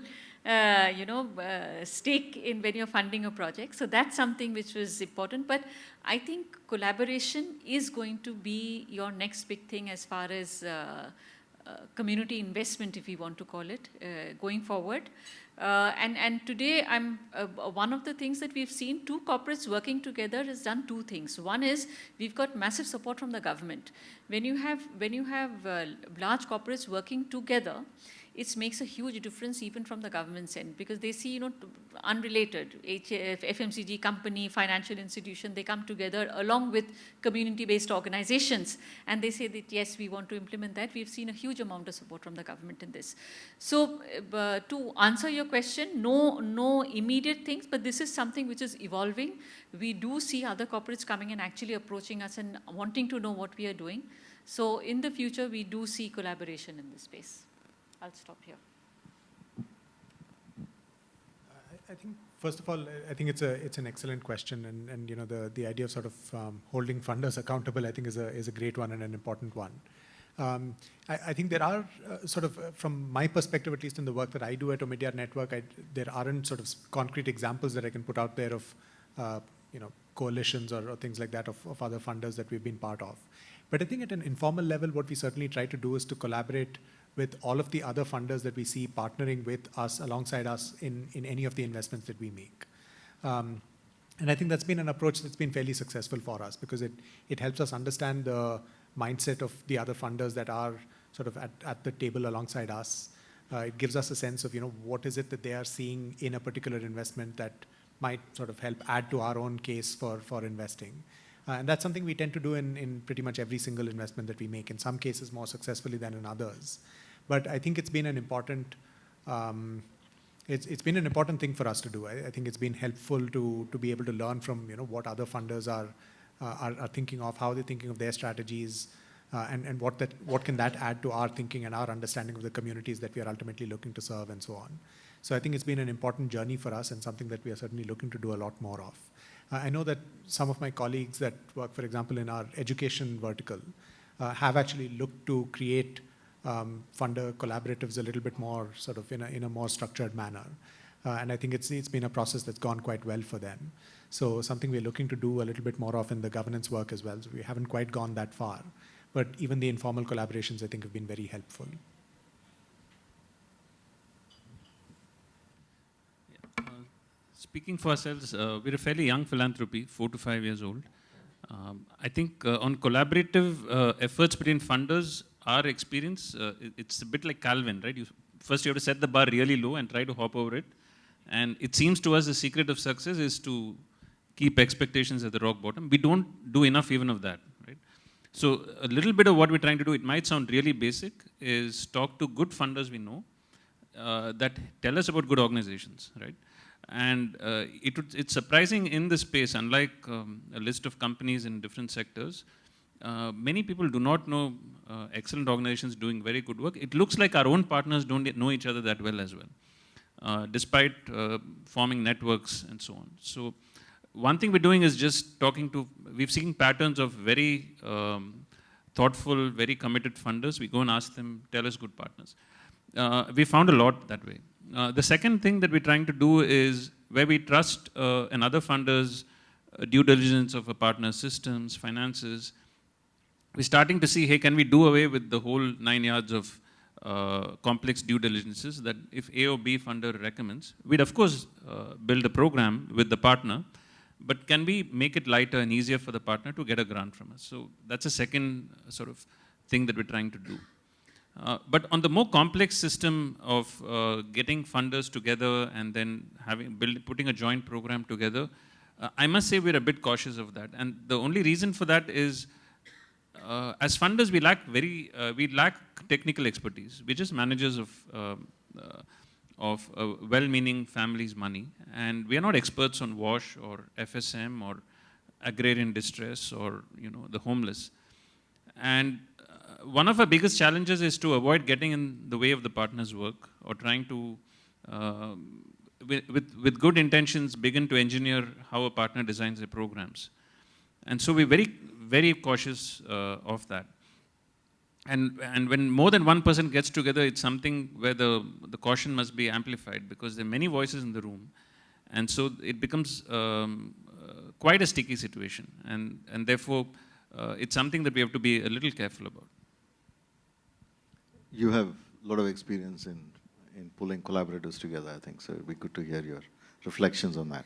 [SPEAKER 3] stake in when you're funding a project. So that's something which was important. But I think collaboration is going to be your next big thing as far as community investment, if we want to call it, going forward. And today, one of the things that we've seen, two corporates working together has done two things. One is we've got massive support from the government. When you have large corporates working together, it makes a huge difference even from the government's end, because they see, unrelated, FMCG company, financial institution, they come together along with community-based organizations, and they say that, yes, we want to implement that. We've seen a huge amount of support from the government in this. So to answer your question, no immediate things, but this is something which is evolving. We do see other corporates coming and actually approaching us and wanting to know what we are doing. So in the future, we do see collaboration in this space. I'll stop here.
[SPEAKER 5] I think, first of all, I think it's an excellent question, and the idea of sort of holding funders accountable, I think, is a great one and an important one. I think there are sort of, from my perspective, at least in the work that I do at Omidyar Network, there aren't sort of concrete examples that I can put out there of coalitions or things like that of other funders that we've been part of. But I think at an informal level, what we certainly try to do is to collaborate with all of the other funders that we see partnering with us, alongside us in any of the investments that we make. And I think that's been an approach that's been fairly successful for us, because it helps us understand the mindset of the other funders that are sort of at the table alongside us. It gives us a sense of, what is it that they are seeing in a particular investment that might sort of help add to our own case for investing. And that's something we tend to do in pretty much every single investment that we make, in some cases more successfully than in others. But I think it's been an important, it's been an important thing for us to do. I think it's been helpful to be able to learn from what other funders are thinking of, how they're thinking of their strategies, and what can that add to our thinking and our understanding of the communities that we are ultimately looking to serve, and so on. So I think it's been an important journey for us, and something that we are certainly looking to do a lot more of. I know that some of my colleagues that work, for example, in our education vertical, have actually looked to create funder collaboratives a little bit more sort of in a more structured manner. And I think it's been a process that's gone quite well for them. So something we're looking to do a little bit more of in the governance work as well. So we haven't quite gone that far. But even the informal collaborations, I think, have been very helpful.
[SPEAKER 4] Speaking for ourselves, we're a fairly young philanthropy, 4 to 5 years old. I think on collaborative efforts between funders, our experience, it's a bit like Calvin, right? First you have to set the bar really low and try to hop over it. And it seems to us the secret of success is to keep expectations at the rock bottom. We don't do enough even of that, right? So a little bit of what we're trying to do, it might sound really basic, is talk to good funders we know that tell us about good organizations, right? And it's surprising in this space, unlike a list of companies in different sectors, many people do not know excellent organizations doing very good work. It looks like our own partners don't know each other that well as well, despite forming networks and so on. So one thing we're doing is just we've seen patterns of very thoughtful, very committed funders. We go and ask them, tell us good partners. We found a lot that way. The second thing that we're trying to do is where we trust another funder's due diligence of a partner's systems, finances. We're starting to see, hey, can we do away with the whole 9 yards of complex due diligences that if A or B funder recommends, we'd of course build a program with the partner, but can we make it lighter and easier for the partner to get a grant from us? So that's a second sort of thing that we're trying to do. But on the more complex system of getting funders together and then putting a joint program together, I must say we're a bit cautious of that. And the only reason for that is, as funders, we lack technical expertise. We're just managers of well-meaning families' money, and we are not experts on WASH or FSM or agrarian distress or the homeless. And one of our biggest challenges is to avoid getting in the way of the partner's work or trying to, with good intentions, begin to engineer how a partner designs their programs. And so we're very, very cautious of that. And when more than one person gets together, it's something where the caution must be amplified, because there are many voices in the room. And so it becomes quite a sticky situation. And therefore, it's something that we have to be a little careful about.
[SPEAKER 2] You have a lot of experience in in pulling collaborators together, I think. So it'd be good to hear your reflections on that.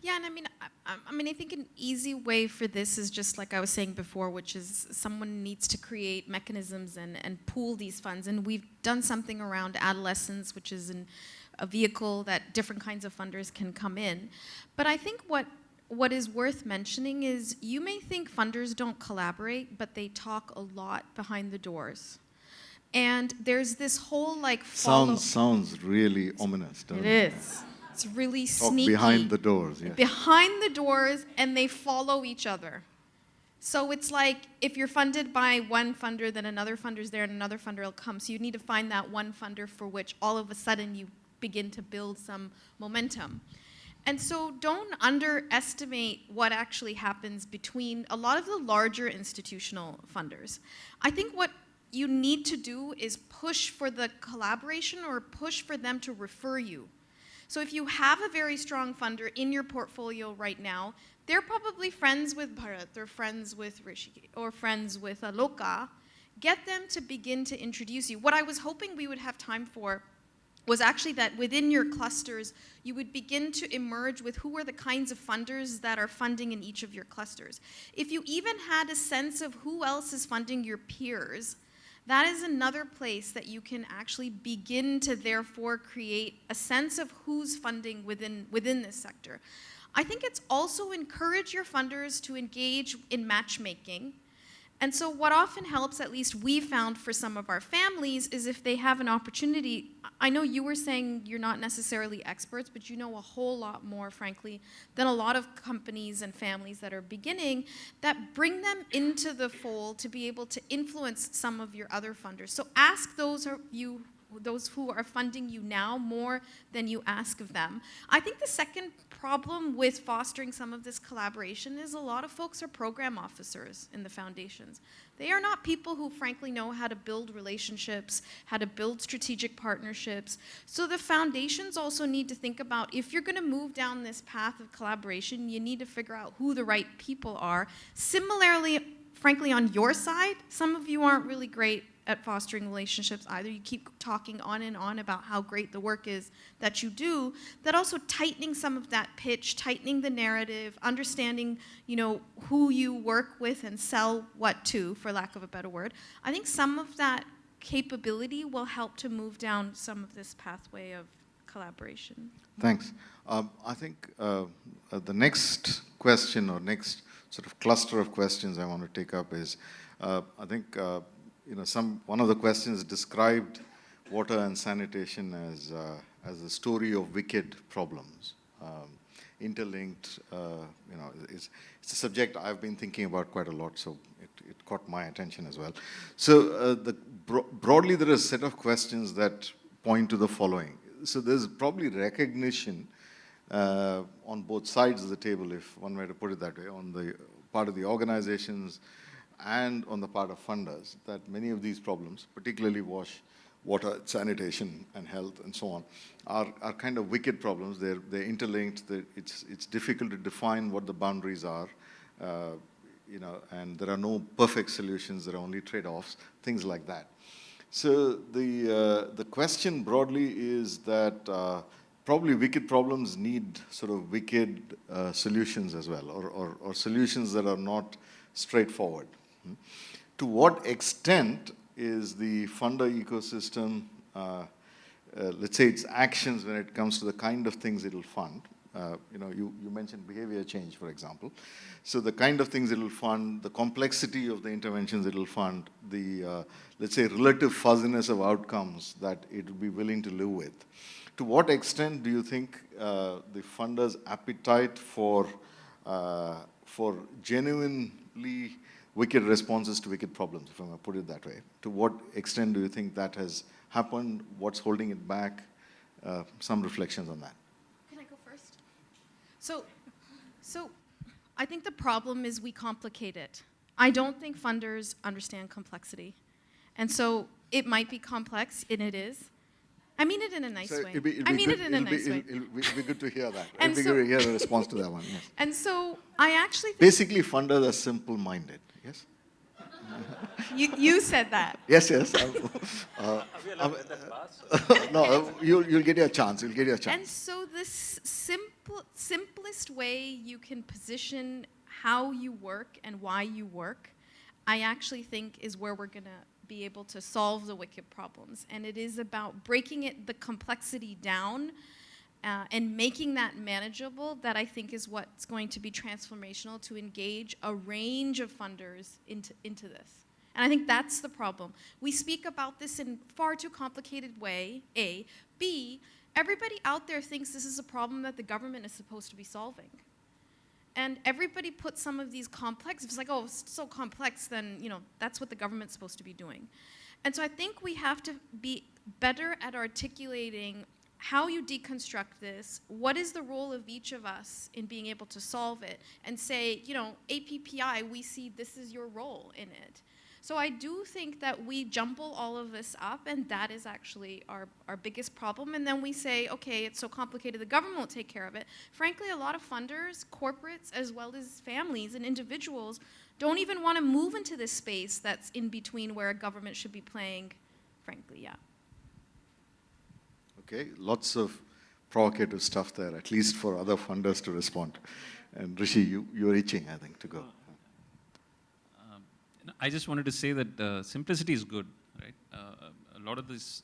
[SPEAKER 6] Yeah, and I mean, I think an easy way for this is just like I was saying before, which is someone needs to create mechanisms and pool these funds. And we've done something around adolescence, which is a vehicle that different kinds of funders can come in. But I think what is worth mentioning is you may think funders don't collaborate, but they talk a lot behind the doors. And there's this whole like
[SPEAKER 2] Sounds really ominous, doesn't it?
[SPEAKER 6] It is. It's really
[SPEAKER 2] Talk
[SPEAKER 6] sneaky.
[SPEAKER 2] behind the doors, yes.
[SPEAKER 6] Behind the doors, and they follow each other. So it's like if you're funded by one funder, then another funder's there and another funder will come. So you need to find that one funder for which all of a sudden you begin to build some momentum. And so don't underestimate what actually happens between a lot of the larger institutional funders. I think what you need to do is push for the collaboration or push for them to refer you. So if you have a very strong funder in your portfolio right now, they're probably friends with Bharath or friends with Hrishikesh or friends with Aloka. Get them to begin to introduce you. What I was hoping we would have time for was actually that within your clusters, you would begin to emerge with who are the kinds of funders that are funding in each of your clusters. If you even had a sense of who else is funding your peers, that is another place that you can actually begin to therefore create a sense of who's funding within this sector. I think it's also encourage your funders to engage in matchmaking. And so what often helps, at least we found for some of our families, is if they have an opportunity. I know you were saying you're not necessarily experts, but you know a whole lot more, frankly, than a lot of companies and families that are beginning, that bring them into the fold to be able to influence some of your other funders. So ask those who are funding you now more than you ask of them. I think the second problem with fostering some of this collaboration is a lot of folks are program officers in the foundations. They are not people who frankly know how to build relationships, how to build strategic partnerships. So the foundations also need to think about, if you're going to move down this path of collaboration, you need to figure out who the right people are. Similarly, frankly, on your side, some of you aren't really great at fostering relationships either. You keep talking on and on about how great the work is that you do. That also tightening some of that pitch, tightening the narrative, understanding, who you work with and sell what to, for lack of a better word. I think some of that capability will help to move down some of this pathway of collaboration.
[SPEAKER 2] Thanks. I think the next question or next sort of cluster of questions I want to take up is, I think, one of the questions described water and sanitation as a story of wicked problems, interlinked. It's a subject I've been thinking about quite a lot, so it caught my attention as well. So broadly, there is a set of questions that point to the following. So there's probably recognition on both sides of the table, if one were to put it that way, on the part of the organizations and on the part of funders, that many of these problems, particularly water, sanitation, and health, and so on, are kind of wicked problems. They're interlinked. It's difficult to define what the boundaries are, and there are no perfect solutions. There are only trade-offs, things like that. So the question broadly is that probably wicked problems need sort of wicked solutions as well, or solutions that are not straightforward. To what extent is the funder ecosystem, let's say its actions when it comes to the kind of things it'll fund? You mentioned behavior change, for example. So the kind of things it'll fund, the complexity of the interventions it'll fund, the, let's say, relative fuzziness of outcomes that it will be willing to live with. To what extent do you think the funders' appetite for genuinely wicked responses to wicked problems, if I'm going to put it that way, to what extent do you think that has happened? What's holding it back? Some reflections on that.
[SPEAKER 6] Can I go first? So I think the problem is we complicate it. I don't think funders understand complexity. And so it might be complex, and it is. I mean it in a nice way. I mean it in a nice way.
[SPEAKER 2] It'll be good to hear that.
[SPEAKER 6] And
[SPEAKER 2] it'll be good to hear a response to that one, yes.
[SPEAKER 6] And so I actually think...
[SPEAKER 2] Basically, funders are simple-minded, yes?
[SPEAKER 6] You said that.
[SPEAKER 2] Yes, yes. No, you'll get your chance. You'll get your
[SPEAKER 6] And
[SPEAKER 2] chance.
[SPEAKER 6] so this simplest way you can position how you work and why you work, I actually think is where we're going to be able to solve the wicked problems. And it is about breaking the complexity down and making that manageable, that I think is what's going to be transformational to engage a range of funders into this. And I think that's the problem. We speak about this in far too complicated way, A. B, everybody out there thinks this is a problem that the government is supposed to be solving. And everybody puts some of these complex, if it's like, oh, it's so complex, then, that's what the government's supposed to be doing. And so I think we have to be better at articulating how you deconstruct this, what is the role of each of us in being able to solve it, and say, APPI, we see this is your role in it. So I do think that we jumble all of this up, and that is actually our biggest problem. And then we say, okay, it's so complicated, the government will take care of it. Frankly, a lot of funders, corporates, as well as families and individuals don't even want to move into this space that's in between where a government should be playing, frankly, yeah.
[SPEAKER 2] Okay, lots of provocative stuff there, at least for other funders to respond. And Rishi, you're itching, I think, to go.
[SPEAKER 4] I just wanted to say that simplicity is good, right? A lot of these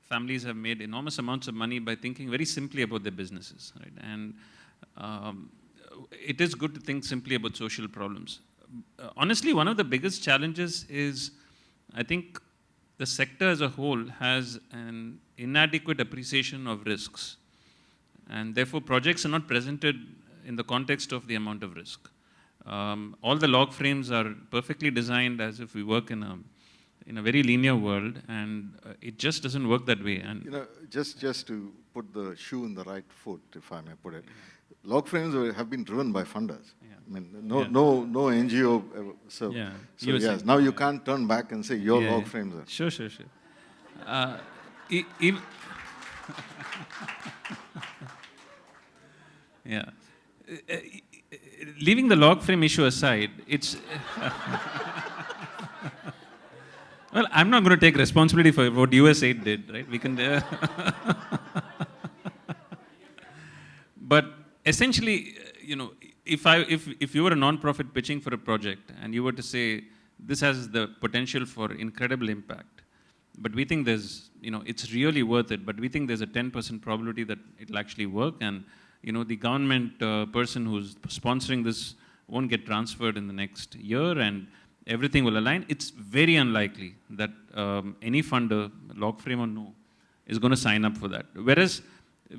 [SPEAKER 4] families have made enormous amounts of money by thinking very simply about their businesses, right? And it is good to think simply about social problems. Honestly, one of the biggest challenges is, I think, the sector as a whole has an inadequate appreciation of risks. And therefore, projects are not presented in the context of the amount of risk. All the log frames are perfectly designed as if we work in a very linear world, and it just doesn't work that way. And
[SPEAKER 2] just to put the shoe in the right foot, if I may put it, log frames have been driven by funders.
[SPEAKER 4] Yeah.
[SPEAKER 2] I mean, no NGO ever. So yes, now you can't turn back and say your log frames are.
[SPEAKER 4] Sure. Yeah. Leaving the log frame issue aside, it's... Well, I'm not going to take responsibility for what WSH did, right? We can... But essentially, if you were a non-profit pitching for a project and you were to say, this has the potential for incredible impact, but we think there's, it's really worth it, but we think there's a 10% probability that it'll actually work, and the government person who's sponsoring this won't get transferred in the next year, and everything will align. It's very unlikely that any funder, log frame or no, is going to sign up for that. Whereas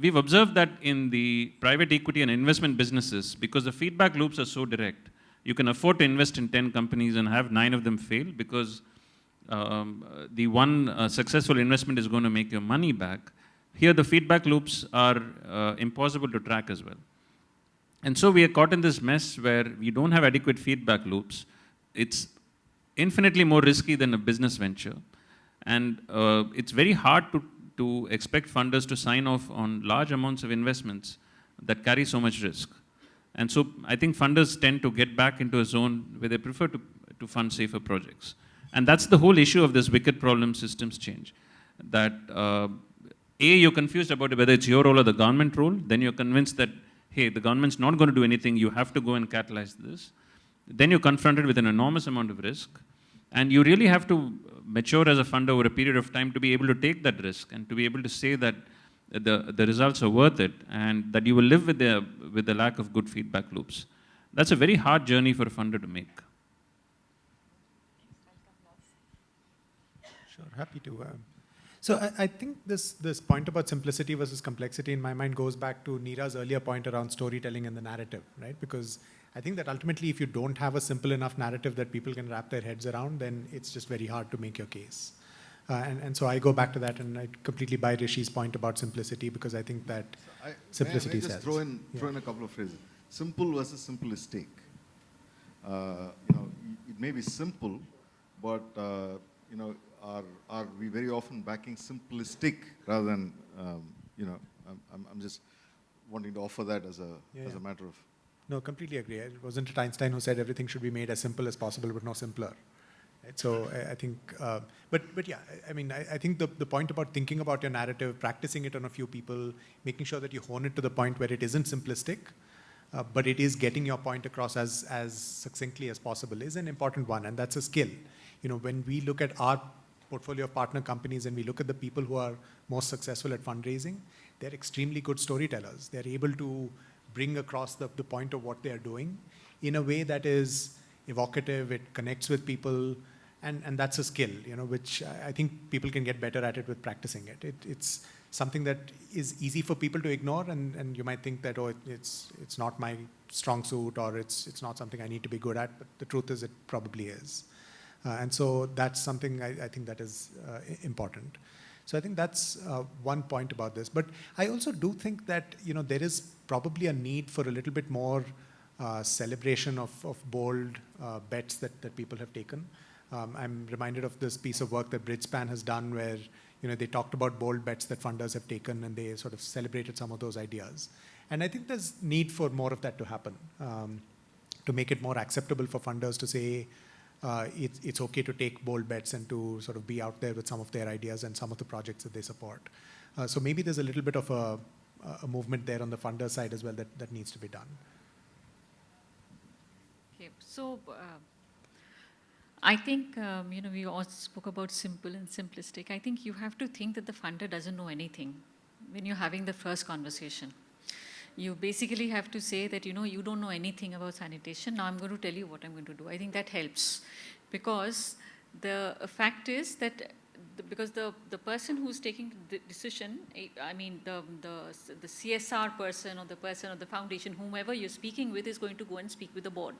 [SPEAKER 4] we've observed that in the private equity and investment businesses, because the feedback loops are so direct, you can afford to invest in 10 companies and have 9 of them fail, because the one successful investment is going to make your money back. Here, the feedback loops are impossible to track as well. And so we are caught in this mess where we don't have adequate feedback loops. It's infinitely more risky than a business venture. And it's very hard to expect funders to sign off on large amounts of investments that carry so much risk. And so I think funders tend to get back into a zone where they prefer to fund safer projects. And that's the whole issue of this wicked problem systems change. That you're confused about whether it's your role or the government role, then you're convinced that, hey, the government's not going to do anything, you have to go and catalyze this. Then you're confronted with an enormous amount of risk, and you really have to mature as a funder over a period of time to be able to take that risk and to be able to say that the results are worth it, and that you will live with the lack of good feedback loops. That's a very hard journey for a funder to make.
[SPEAKER 5] Sure, happy to. So I think this point about simplicity versus complexity in my mind goes back to Neera's earlier point around storytelling and the narrative, right? Because I think that ultimately if you don't have a simple enough narrative that people can wrap their heads around, then it's just very hard to make your case. And so I go back to that, and I completely buy Rishi's point about simplicity, because I think that simplicity
[SPEAKER 2] sells. Throw in a couple of phrases. Simple versus simplistic. It may be simple, but are we very often backing simplistic rather than, I'm just wanting to offer that as a matter of...
[SPEAKER 5] No, completely agree. It wasn't Einstein who said everything should be made as simple as possible, but no simpler. Right? So I think, but yeah, I mean, I think the point about thinking about your narrative, practicing it on a few people, making sure that you hone it to the point where it isn't simplistic, but it is getting your point across as succinctly as possible is an important one, and that's a skill. You know, when we look at our portfolio of partner companies and we look at the people who are most successful at fundraising, they're extremely good storytellers. They're able to bring across the point of what they're doing in a way that is evocative, it connects with people, and that's a skill, you know, which I think people can get better at it with practicing it. It's something that is easy for people to ignore, and you might think that, oh, it's not my strong suit, or it's not something I need to be good at, but the truth is it probably is. And so that's something I think that is important. So I think that's one point about this. But I also do think that, you know, there is probably a need for a little bit more celebration of bold bets that people have taken. I'm reminded of this piece of work that Bridgespan has done where, you know, they talked about bold bets that funders have taken and they sort of celebrated some of those ideas. And I think there's need for more of that to happen, to make it more acceptable for funders to say, it's okay to take bold bets and to sort of be out there with some of their ideas and some of the projects that they support. So maybe there's a little bit of a movement there on the funder side as well that needs to be done.
[SPEAKER 3] Okay, so I think, you know, we all spoke about simple and simplistic. I think you have to think that the funder doesn't know anything when you're having the first conversation. You basically have to say that, you know, you don't know anything about sanitation. Now I'm going to tell you what I'm going to do. I think that helps, because the fact is that because the person who's taking the decision, I mean the CSR person or the person or the foundation, whomever you're speaking with, is going to go and speak with the board.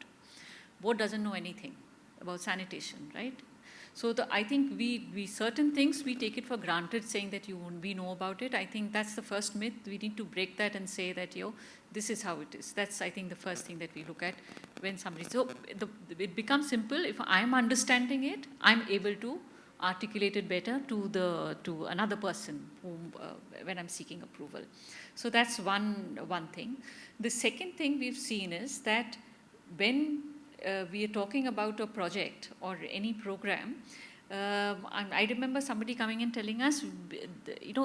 [SPEAKER 3] Board doesn't know anything about sanitation, right? So I think we certain things we take it for granted, saying that we know about it. I think that's the first myth. We need to break that and say that, this is how it is. That's, I think, the first thing that we look at when somebody. So it becomes simple. If I'm understanding it, I'm able to articulate it better to another person whom when I'm seeking approval. So that's one thing. The second thing we've seen is that when we are talking about a project or any program, I remember somebody coming and telling us,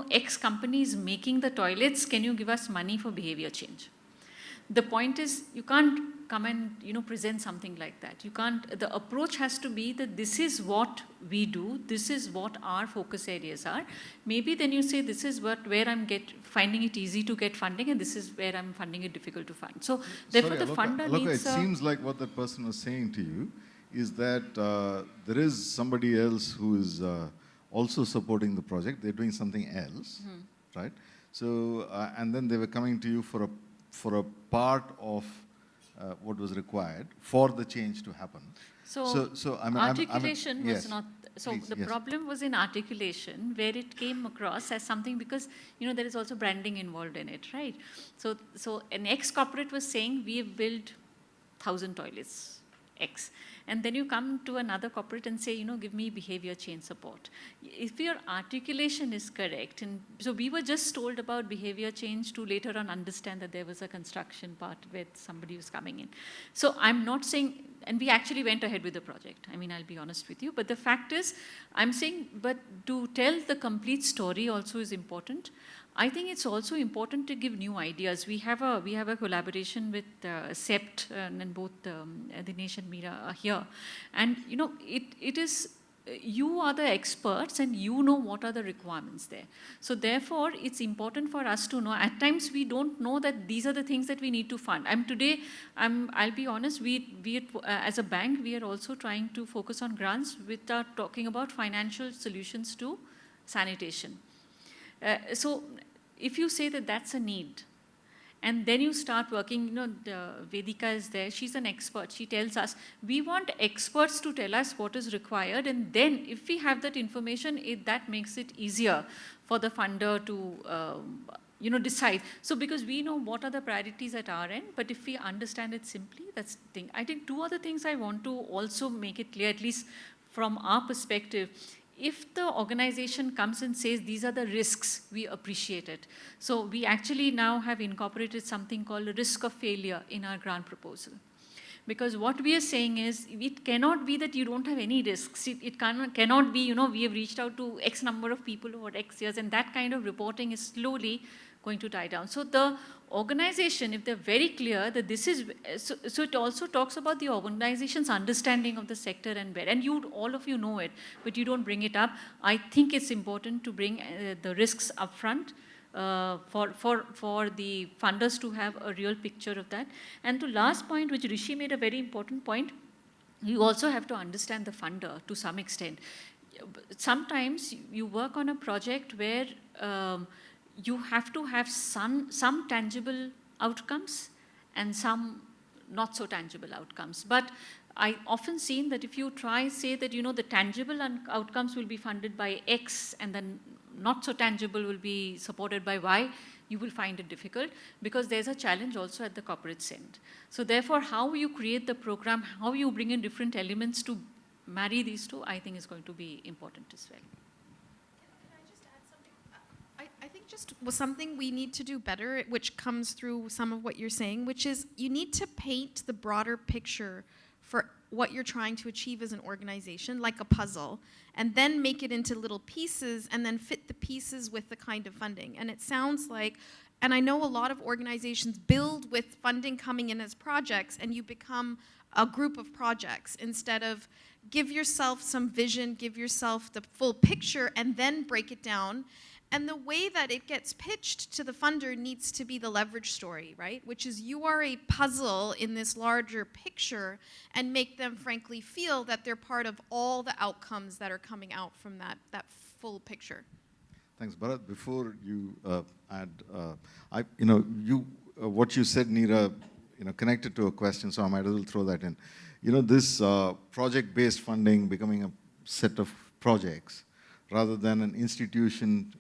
[SPEAKER 3] X company is making the toilets, can you give us money for behavior change? The point is, you can't come and present something like that. You can't. The approach has to be that this is what we do, this is what our focus areas are. Maybe then you say this is where I'm finding it easy to get funding, and this is where I'm finding it difficult to fund. So therefore, the funder needs.
[SPEAKER 2] It seems like what that person was saying to you is that there is somebody else who is also supporting the project. They're doing something else, right? So and then they were coming to you for a part of what was required for the change to happen. So
[SPEAKER 3] articulation was
[SPEAKER 2] yes,
[SPEAKER 3] not. So
[SPEAKER 2] please,
[SPEAKER 3] the
[SPEAKER 2] yes.
[SPEAKER 3] problem was in articulation, where it came across as something, because there is also branding involved in it, right? So an ex-corporate was saying, we have built 1,000 toilets, X. And then you come to another corporate and say, give me behavior change support. If your articulation is correct, and so we were just told about behavior change to later on understand that there was a construction part where somebody was coming in. So I'm not saying, and we actually went ahead with the project. I mean, I'll be honest with you. But the fact is, I'm saying, but to tell the complete story also is important. I think it's also important to give new ideas. We have a collaboration with SEPT, and both Dinesh and Meera are here. And it is, you are the experts and you know what are the requirements there. So therefore, it's important for us to know. At times we don't know that these are the things that we need to fund. I'll be honest, we as a bank, we are also trying to focus on grants which are talking about financial solutions to sanitation. So if you say that that's a need, and then you start working, Vedika is there, she's an expert, she tells us, we want experts to tell us what is required, and then if we have that information, that makes it easier for the funder to decide. So because we know what are the priorities at our end, but if we understand it simply, that's the thing. I think two other things I want to also make it clear, at least from our perspective. If the organization comes and says these are the risks, we appreciate it. So we actually now have incorporated something called risk of failure in our grant proposal. Because what we are saying is, it cannot be that you don't have any risks. It cannot be, we have reached out to X number of people over X years, and that kind of reporting is slowly going to die down. So the organization, if they're very clear that this is, so it also talks about the organization's understanding of the sector and where, and all of you know it, but you don't bring it up. I think it's important to bring the risks up front. For the funders to have a real picture of that. And to last point, which Rishi made a very important point, you also have to understand the funder to some extent. Sometimes you work on a project where you have to have some tangible outcomes and some not so tangible outcomes. But I often seen that if you say that, the tangible outcomes will be funded by X and then not so tangible will be supported by Y, you will find it difficult because there's a challenge also at the corporate end. So therefore, how you create the program, how you bring in different elements to marry these two, I think is going to be important as well.
[SPEAKER 6] Can I just add something? I think just something we need to do better, which comes through some of what you're saying, which is you need to paint the broader picture for what you're trying to achieve as an organization, like a puzzle, and then make it into little pieces and then fit the pieces with the kind of funding. And it sounds like, and I know a lot of organizations build with funding coming in as projects, and you become a group of projects instead of give yourself some vision, give yourself the full picture, and then break it down. And the way that it gets pitched to the funder needs to be the leverage story, right? Which is you are a puzzle in this larger picture, and make them frankly feel that they're part of all the outcomes that are coming out from that full picture.
[SPEAKER 2] Thanks, Bharath. Before you add, what you said, Neera, connected to a question, so I might as well throw that in. This project-based funding becoming a set of projects rather than an institution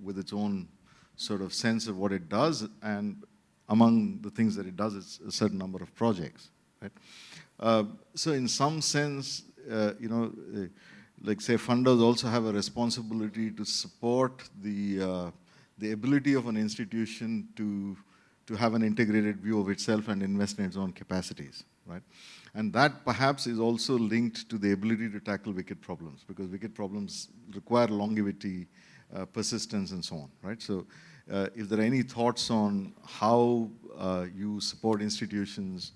[SPEAKER 2] with its own sort of sense of what it does, and among the things that it does, it's a certain number of projects, right? So in some sense, like say funders also have a responsibility to support the ability of an institution to have an integrated view of itself and invest in its own capacities, right? And that perhaps is also linked to the ability to tackle wicked problems, because wicked problems require longevity, persistence, and so on, right? So if there are any thoughts on how you support institutions,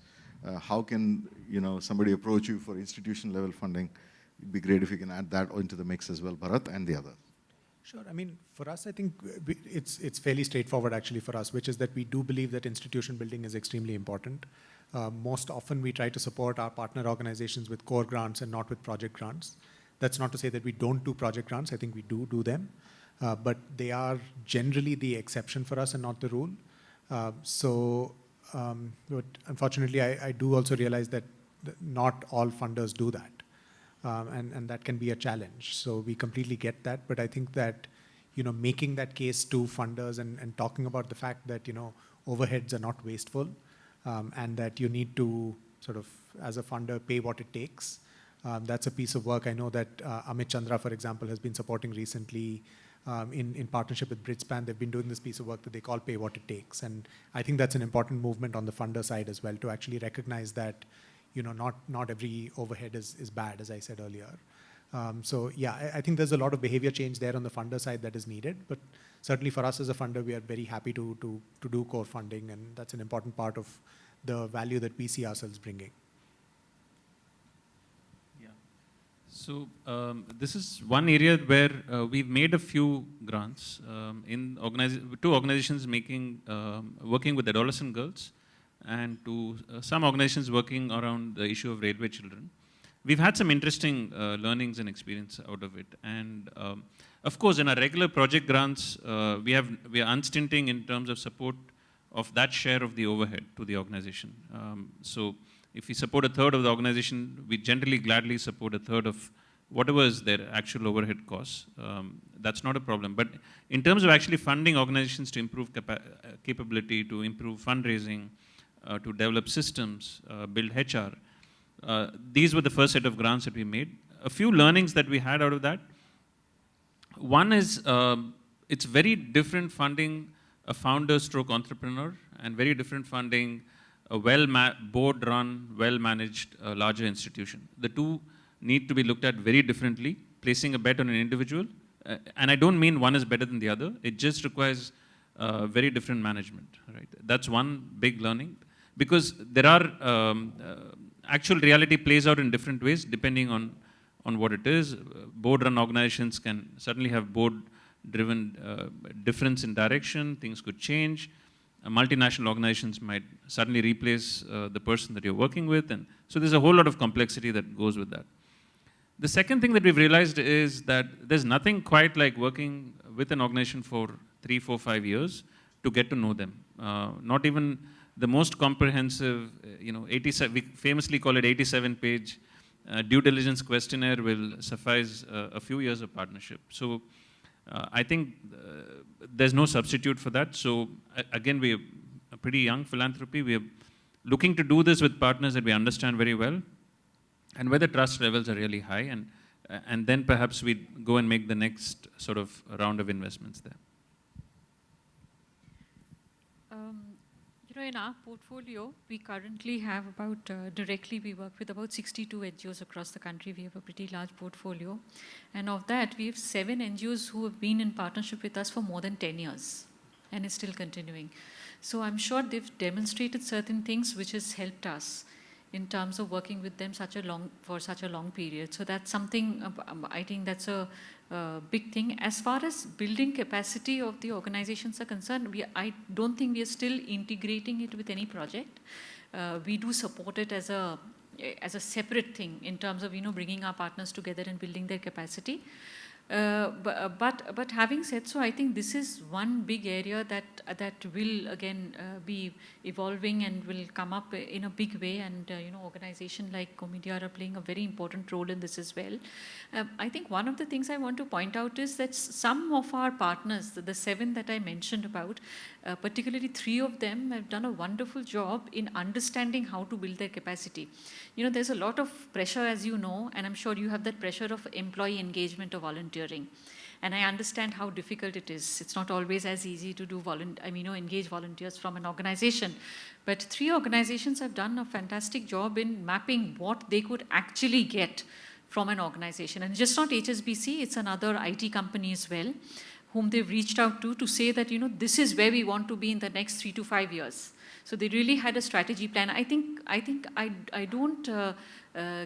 [SPEAKER 2] how can somebody approach you for institution level funding, it'd be great if you can add that into the mix as well, Bharath, and the others.
[SPEAKER 5] Sure. I mean, for us, I think it's fairly straightforward actually for us, which is that we do believe that institution building is extremely important. Most often we try to support our partner organizations with core grants and not with project grants. That's not to say that we don't do project grants. I think we do them. But they are generally the exception for us and not the rule. But unfortunately, I do also realize that not all funders do that. And that can be a challenge. So we completely get that. But I think that, making that case to funders and talking about the fact that, overheads are not wasteful, and that you need to sort of, as a funder, pay what it takes. That's a piece of work I know that Amit Chandra, for example, has been supporting recently. In partnership with Bridgespan, they've been doing this piece of work that they call Pay What It Takes. And I think that's an important movement on the funder side as well, to actually recognize that, not every overhead is bad, as I said earlier. So yeah, I think there's a lot of behavior change there on the funder side that is needed. But certainly for us as a funder, we are very happy to do core funding, and that's an important part of the value that we see ourselves bringing.
[SPEAKER 4] So this is one area where we've made a few grants in two organizations working with adolescent girls, and to some organizations working around the issue of railway children. We've had some interesting learnings and experience out of it. And of course, in our regular project grants, we are unstinting in terms of support of that share of the overhead to the organization. So if we support a third of the organization, we generally gladly support a third of whatever is their actual overhead costs. That's not a problem. But in terms of actually funding organizations to improve capability, to improve fundraising, to develop systems, build HR, these were the first set of grants that we made. A few learnings that we had out of that. One is it's very different funding a founder stroke entrepreneur, and very different funding a board-run, well-managed larger institution. The two need to be looked at very differently, placing a bet on an individual. And I don't mean one is better than the other. It just requires very different management. Right? That's one big learning. Because there are, actual reality plays out in different ways depending on what it is. Board-run organizations can certainly have board-driven difference in direction. Things could change. Multinational organizations might suddenly replace the person that you're working with. And so there's a whole lot of complexity that goes with that. The second thing that we've realized is that there's nothing quite like working with an organization for 3, 4, 5 years to get to know them. Not even the most comprehensive, 87, we famously call it 87-page due diligence questionnaire will suffice a few years of partnership. So I think there's no substitute for that. So again, we're a pretty young philanthropy. We're looking to do this with partners that we understand very well and where the trust levels are really high. And then perhaps we go and make the next sort of round of investments there.
[SPEAKER 3] In our portfolio, we currently have about, directly we work with about 62 NGOs across the country. We have a pretty large portfolio. And of that, we have 7 NGOs who have been in partnership with us for more than 10 years and is still continuing. So I'm sure they've demonstrated certain things which has helped us in terms of working with them for such a long period. So that's something, I think that's a big thing. As far as building capacity of the organizations are concerned, I don't think we are still integrating it with any project. We do support it as a separate thing in terms of bringing our partners together and building their capacity. But having said so, I think this is one big area that will again be evolving and will come up in a big way. And organizations like Omidyar are playing a very important role in this as well. I think one of the things I want to point out is that some of our partners, the 7 that I mentioned about, particularly 3 of them have done a wonderful job in understanding how to build their capacity. There's a lot of pressure, as you know, and I'm sure you have that pressure of employee engagement or volunteering. And I understand how difficult it is. It's not always as easy to do engage volunteers from an organization. But 3 organizations have done a fantastic job in mapping what they could actually get from an organization. And just not HSBC, it's another IT company as well, whom they've reached out to say that, this is where we want to be in the next 3 to 5 years. So they really had a strategy plan. I think I don't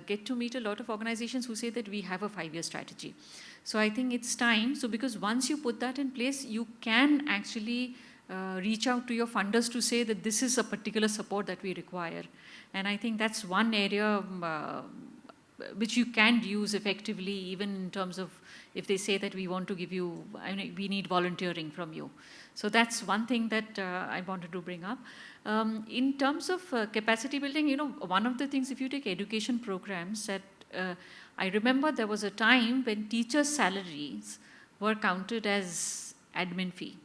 [SPEAKER 3] get to meet a lot of organizations who say that we have a 5-year strategy. So I think it's time. So because once you put that in place, you can actually reach out to your funders to say that this is a particular support that we require. And I think that's one area which you can use effectively, even in terms of if they say that we want to give you, we need volunteering from you. So that's one thing that I wanted to bring up. In terms of capacity building, one of the things, if you take education programs, that I remember there was a time when teachers' salaries were counted as admin fee.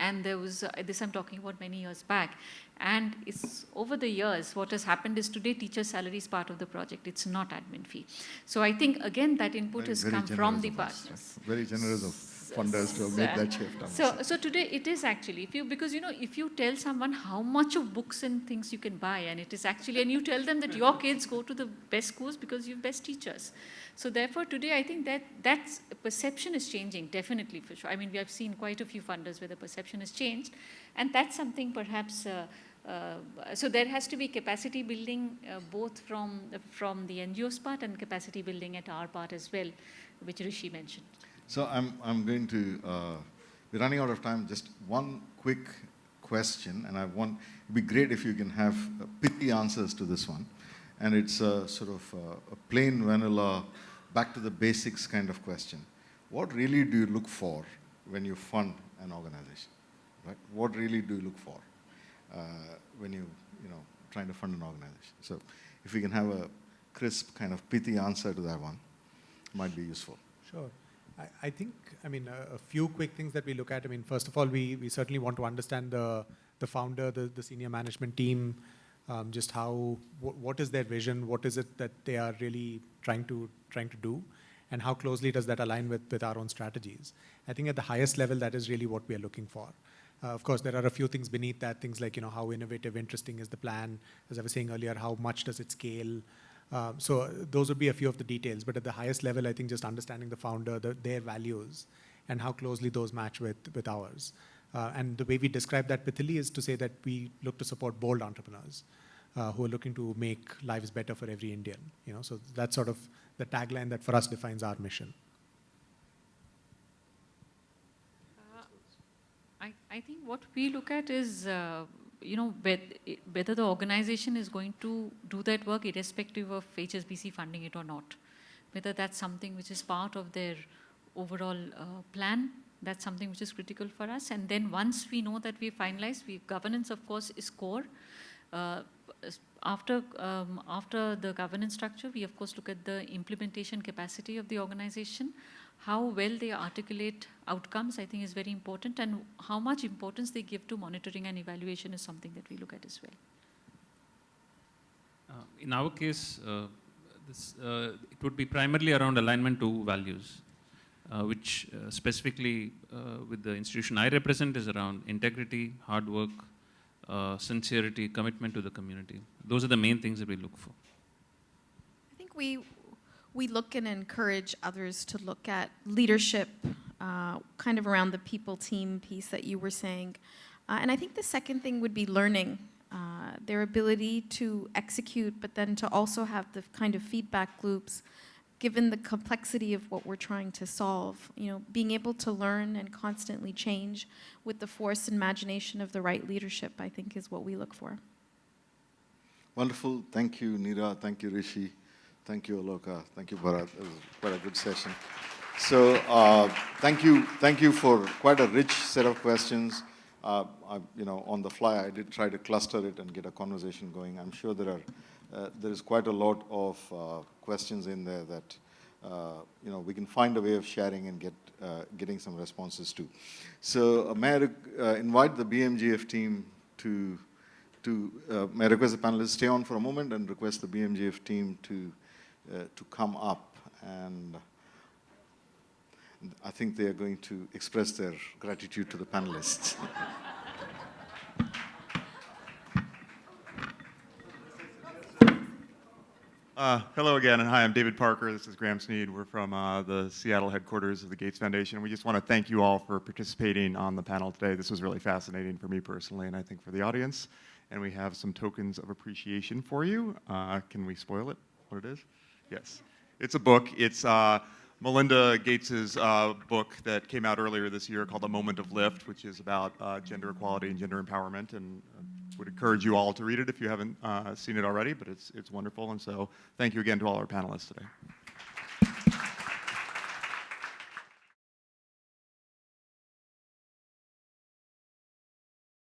[SPEAKER 3] And there was, this I'm talking about many years back. And it's over the years, what has happened is today teacher salary is part of the project. It's not admin fee. So I think, again, that input has come from the partners.
[SPEAKER 2] Very generous of funders to have made that shift.
[SPEAKER 3] So today it is actually, because if you tell someone how much of books and things you can buy, and it is actually, and you tell them that your kids go to the best schools because you have best teachers. So therefore today I think that perception is changing, definitely for sure. We have seen quite a few funders where the perception has changed, and that's something perhaps, so there has to be capacity building both from the NGO's part and capacity building at our part as well, which Rishi mentioned.
[SPEAKER 2] So I'm going to, we're running out of time. Just one quick question, and it'd be great if you can have pithy answers to this one. And it's a sort of a plain vanilla, back to the basics kind of question. What really do you look for when you fund an organization? Right? What really do you look for when you trying to fund an organization? So if we can have a crisp kind of pithy answer to that one, might be useful.
[SPEAKER 5] Sure. I think, a few quick things that we look at. First of all, we certainly want to understand the founder, the senior management team, just what is their vision, what is it that they are really trying to do, and how closely does that align with our own strategies. I think at the highest level, that is really what we are looking for. Of course, there are a few things beneath that, things like, how innovative, interesting is the plan? As I was saying earlier, how much does it scale? So those would be a few of the details. But at the highest level, I think just understanding the founder, their values, and how closely those match with ours. And the way we describe that pithily is to say that we look to support bold entrepreneurs who are looking to make lives better for every Indian. So that's sort of the tagline that for us defines our mission.
[SPEAKER 3] I think what we look at is, whether the organization is going to do that work irrespective of HSBC funding it or not. Whether that's something which is part of their overall plan, that's something which is critical for us. And then once we know that we've finalized, governance, of course, is core. After the governance structure, we, of course, look at the implementation capacity of the organization. How well they articulate outcomes, I think, is very important, and how much importance they give to monitoring and evaluation is something that we look at as well.
[SPEAKER 4] In our case, it would be primarily around alignment to values, which specifically with the institution I represent is around integrity, hard work, sincerity, commitment to the community. Those are the main things that we look for.
[SPEAKER 6] I think we look and encourage others to look at leadership, kind of around the people team piece that you were saying. And I think the second thing would be learning, their ability to execute, but then to also have the kind of feedback loops, given the complexity of what we're trying to solve. Being able to learn and constantly change with the force and imagination of the right leadership, I think, is what we look for.
[SPEAKER 2] Wonderful. Thank you, Neera. Thank you, Rishi. Thank you, Aloka. Thank you, Bharath. It was quite a good session. So thank you for quite a rich set of questions. On the fly, I did try to cluster it and get a conversation going. I'm sure there is quite a lot of questions in there that we can find a way of sharing and getting some responses to. So may I invite the BMGF team may I request the panelists stay on for a moment and request the BMGF team to come up, and I think they are going to express their gratitude to the panelists.
[SPEAKER 7] Hello again, and hi, I'm David Parker. This is Graham Sneed. We're from the Seattle headquarters of the Gates Foundation. We just want to thank you all for participating on the panel today. This was really fascinating for me personally, and I think for the audience. And we have some tokens of appreciation for you. Can we spoil it, what it is? Yes. It's a book. It's Melinda Gates's book that came out earlier this year called A Moment of Lift, which is about gender equality and gender empowerment. And would encourage you all to read it if you haven't seen it already, but it's wonderful. And so thank you again to all our panelists today.